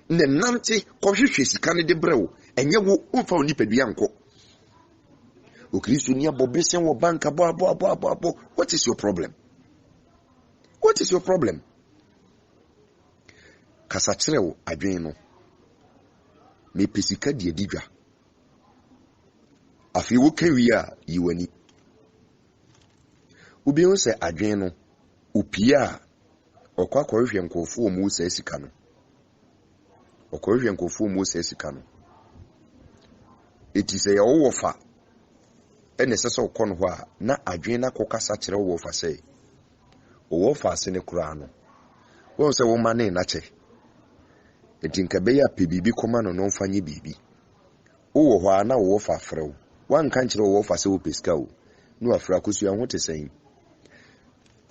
ne nante kohwehwe sika ne de brew enye wo umfa oni padua nko o Kristo ni abobesen wo banka bo. What is your problem? What is your problem? Kasa kire wo adwen no me pesika die didwa afi wo kan wi a yiwani obi on se adwen no opia okwa kwahwe nkofo mu se sika no okwahwe nkofo mu se sika no eti se ya wo fa ene sese okon ho a na adwen na kokasa kire wo fa se wo fa ase ne kura no won se wo mane na che eti nka be ya pe bibi koma no no mfanye bibi wo ho a na wo fa frew wan kan kire wo fa se wo peska wo no afra kosu an ho te sen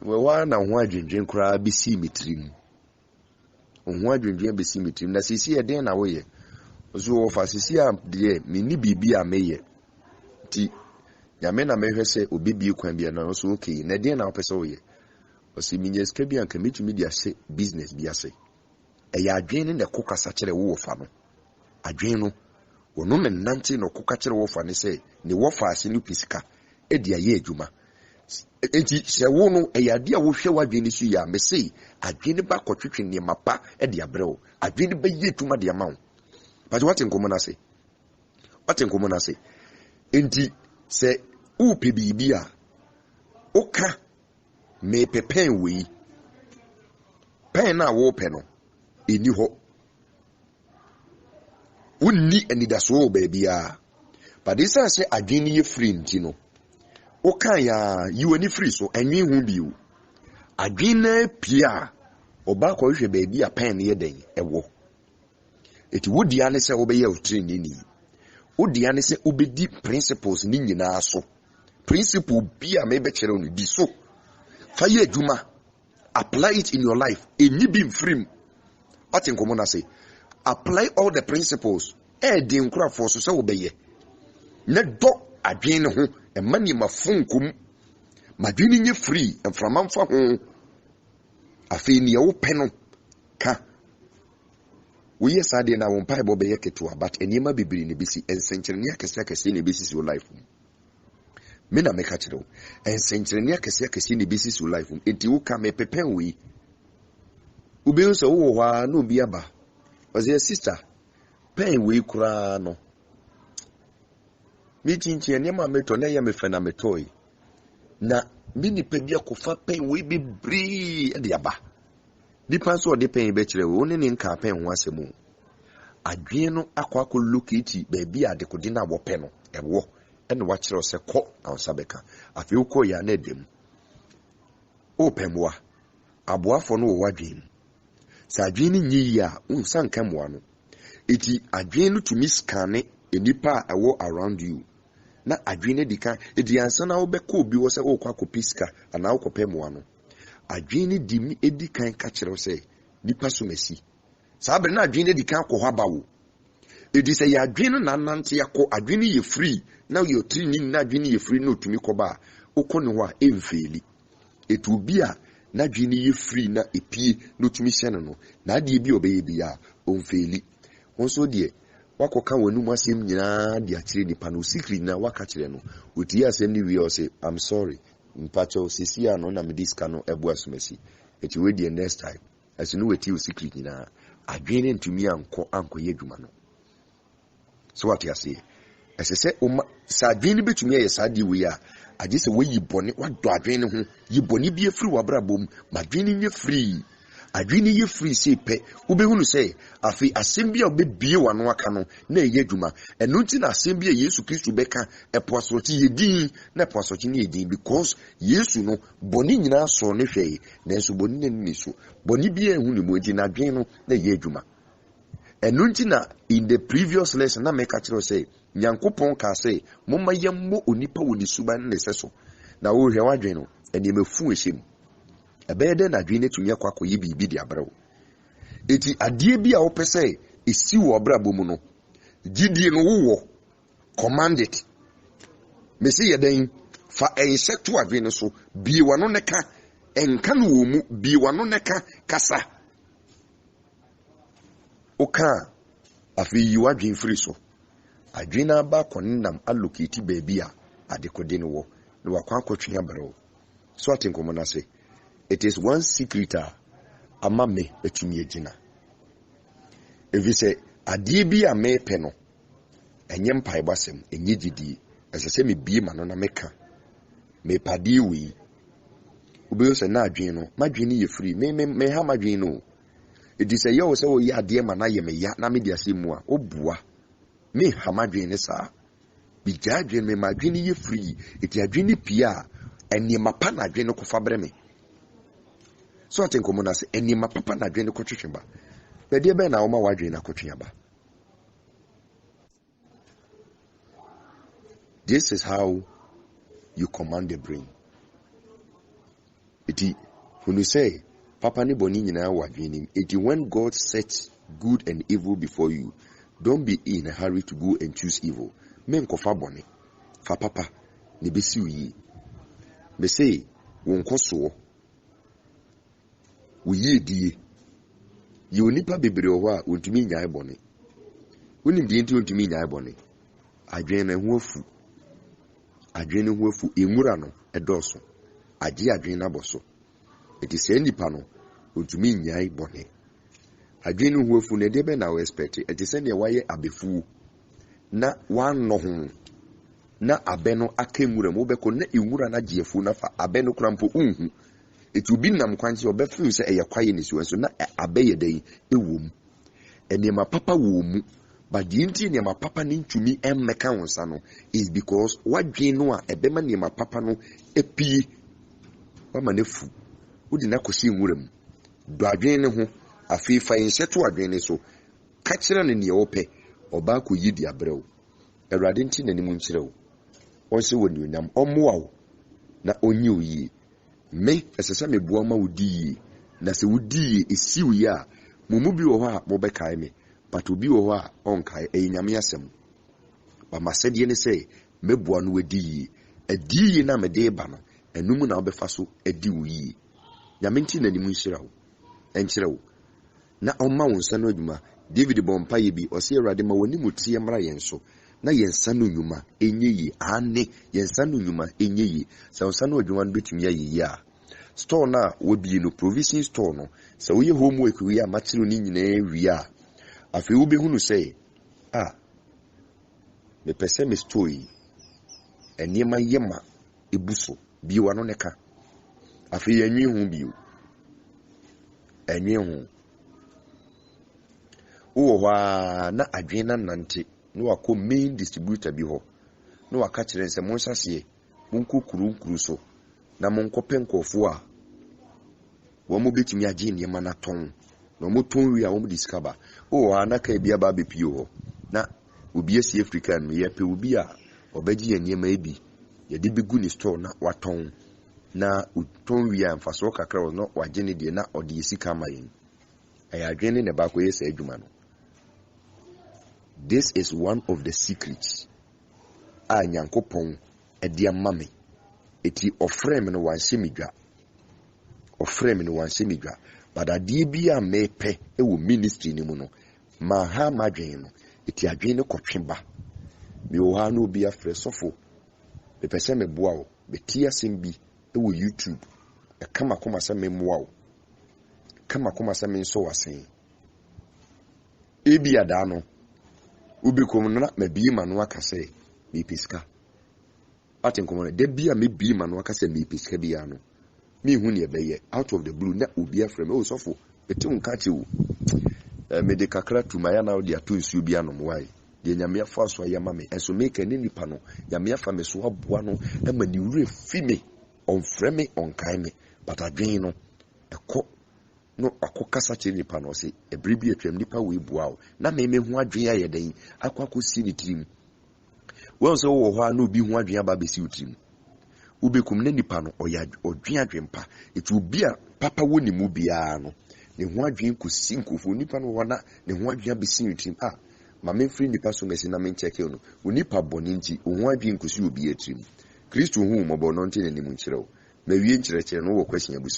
we wa na ho adwendwen kura bi si mitrim ho adwendwen be si mitrim na sisi e den na wo ye ozo wo fa sisi a de mini bibi a meye ti nyame na mehwe se obibi kwan bia na so okay na den na opese oye osi minye ska bia nka metumi dia se business bia se eya adwene ne kokasa kire wo fa no adwene no wono me nante no koka kire wo fa ne se ne wo fa ase no pisika e dia ye adwuma enti se wo no eya dia wo hwe wadwene su ya me se adwene ba kotwetwe ne mapa e dia brew adwene ba ye adwuma dia ma wo but what nkomo na se enti se upi bibia oka me pepen we pen na wo pe no eni ho wonni anidaso baabia but this say adwene ye free nti no oka ya yiwani free so enwi hu biu adwene pia oba ko hwe baabia pen ye den ewo eti wodi ane se wo be ye training ni wodi ane se obedi principles ni nyina so principle bia me be kire no di so fa ye adwuma apply it in your life enyi bi mfrim atenkomo na say apply all the principles di nkura for so se wo be ye na do adwene ho e mani mafunkum madwene nye free enframanfa ho afi ni wo pe no ka we yes ade na won pai bo be yeketo but enima bibiri ne bisi ensenkyerene akese ne bisi so life me na meka kire wo ensenkyerene akese ne bisi so life enti wo ka me pepen we ube so wo hwa no bi aba was your sister pen we kura no mi chinchi enema meto na ya me fe na metoi na mi ni pe bia kofa pen we bibiri e de aba dipa so de pen be kire wo ne nka pen ho asemu adwen no akwa locate baby adekode na wo pe no ewo ene wa kire se ko ansabeka afi uko ya na dem opemwa aboafo no wo wadwen sa adwen ni nyi ya unsan kamwa no eti adwen no tumi scanne enipa ewo around you na adwen di kan edi ansa na wo be ko bi wo se wo kwa kopiska ana wo kopemwa no adwene di mi edi kan ka kire se nipa so masi sabe na adwene di kan ko haba wo It is a yadwin na nante yako adwini ye free. Now you're training na adwini ye free no tumi koba. Okonwa emfeli. It will be a na adwini ye free na epie no tumi hyene no. Na ade bi obeye bia omfeli. Onso de wakoka wanu asem nyina de akire nipa no secret na waka kire no. Oti asem ni we say I'm sorry. Mpacho sisi ano na mediska no ebu asumesi. Eti we the next time. As you know eti o secret nyina adwene ntumi anko ye dwuma no. So what you say? As I say, sa adwene betumi ye sa di we a age se we yibone wado adwene ho yibone bi free wabrabom ma adwene ye free adwene ye free say pe ubehunu say afi asem bi a obebie wano aka no na ye dwuma eno nti na asem bi a Yesu Kristo beka epoasochi ye din na epoasochi ne ye din because Yesu no boni nyina so ne hwe na enso boni ne ni so boni bi ehunu ne mo na adwene no na ye dwuma. Enuntina in the previous lesson na make actually say Nyankopon ka say momma yemmo onipa woni suban ne seso na wo hwe wadwen no ene mefu ehim ebede na dwen netumi akwa yi bibi di abrawo eti ade bi a wo pese esi wo abrabo mu no gidie no wo command it mesi yeden fa enseto adwen no so bi wano ne ka enka no wo mu bi wano ne ka kasa oka afi yiwa dwen free so adwena ba konam allocate baby a adekode no wo no wakwa akotwe abrewo so atenkomo na say it is one secret ama me etumi agina if you say ade bi a me pe no enye mpai basem enye gidi esese me bie ma no na meka me pade wi ubeyo se na adwen no madwen ye free me ha madwen no. It is a yo say wo ya de ma na ye me ya na me de asemu a obua me hamadwen ne sa bi jadwen me madwen ye free eti adwen pia eni mapa na adwen ko fa bre me so atenkomo na se eni mapa na adwen ko twetweba be de be na wo ma wadwen na ko tweba. This is how you command the brain. Eti when you say Papa ni boni nyina wadwenim. Eti when God sets good and evil before you, don't be in a hurry to go and choose evil. Men kofa boni. Fa papa ni besi yi. Me say won koso. Uyi die. Ye onipa bebre ho a ontumi nyae boni. Woni die nti ontumi nyae boni. Adwen na ho afu. Adwen ho afu emura no edoso. Age adwen na boso. Eti se nipa no ontumi nyai bone adwene ho afu ne de be na we expect eti se ne waye abefu na wan no ho na abe no akemura mo be ko na ewura na giefu na fa abe no krampo unhu eti obi nam kwanche obefu se eye kwaye ne siwe so na abe ye den ewom enema papa wo mu but the inti enema papa ne ntumi emmeka wonsa no is because wadwen no a ebe ma enema papa no epie wa manefu udi na kosi nwuram do adwene ho afi fa inseto adwene so ka kire ne ne ope oba ko yidi abrew awrade nti nanim nkirew onse woni onyam omoa na onyi oyi me esese me boa ma wudi na se wudi esi uyi a mumu bi wo ho a mo be kai me but obi wo ho a onkai enyame asem ba masede ne se me boa no wadi adi na me de ba no enum na obefa so adi uyi nyamenti nanim nkirew enkirew na omma wonsa no adwuma David bompa ye bi ose awrade ma woni mutie mra yen so na yensa no nyuma enyeyi ane yensa no nyuma enyeyi sa wonsa no adwuma no betumi ayeyi a store na wobi no provision store no sa wo ye homework wi a matiro ni nyina wi a afi wo be hunu say me pese me story eniema yema ebuso bi wa no neka afi yanwi hu bi enwi hu wa na adwena nante no wakọ main distributor bi ho no waka kire nse mon sase monko kurukuru so na monko penkofo a wo mo betimi age ne ma na ton no mo ton wi a wo mo discover na ka bia ba bepio ho na obi esi Africa no ye pe obi a obaji ye niema ebi ye de begu ni store na waton na uton wi a mfaso kakra no wage ne de na ode esika mayin aya adwene ne ba ko yesa adwuma no This is one of the secrets. A Nyankopon edi amame. Eti ofrem no wanse midwa. Ofrem no wanse midwa. But adie bia mepe ewo ministry ni mu no. Ma ha madwen no. Eti adwen no kotweba. Me wo ha no obi afre sofo. Me pese me boa wo. Be tia sembi ewo YouTube. E kama koma se me moa wo. Kama koma se me nso wasen. Ebi ada no. Ubi komuna me bi ma no aka se me piska. Aten komuna de bia me bi ma no aka se me piska bia no. Me hu ne be out of the blue na obi afrem o sofo eti unka che wo. Me de kakra tumaya na odi atu nsu bia no mwai. De nyame afa so ya mame enso make ni nipa no nyame afa me so aboa no e ma ni wure fi me on freme on kai me but adwen no ekọ no akokasa che nipa no se ebribi atwam nipa we bua o na me hu adwen aye den akwakosi ni tirim won so wo ho a no bi hu adwen aba besi utirim ubekum na nipa no oya odwen adwen pa etu bi a papa woni mu bia no ne hu adwen kosi nkofo nipa no wona ne hu adwen abesi utirim ma me free nipa so mesi na me check no onipa boni nti hu adwen kosi obi atirim Kristo hu mo bo no nti ne nim nkyerɛw na wie nkyerɛkyerɛ no wo kwasi abusa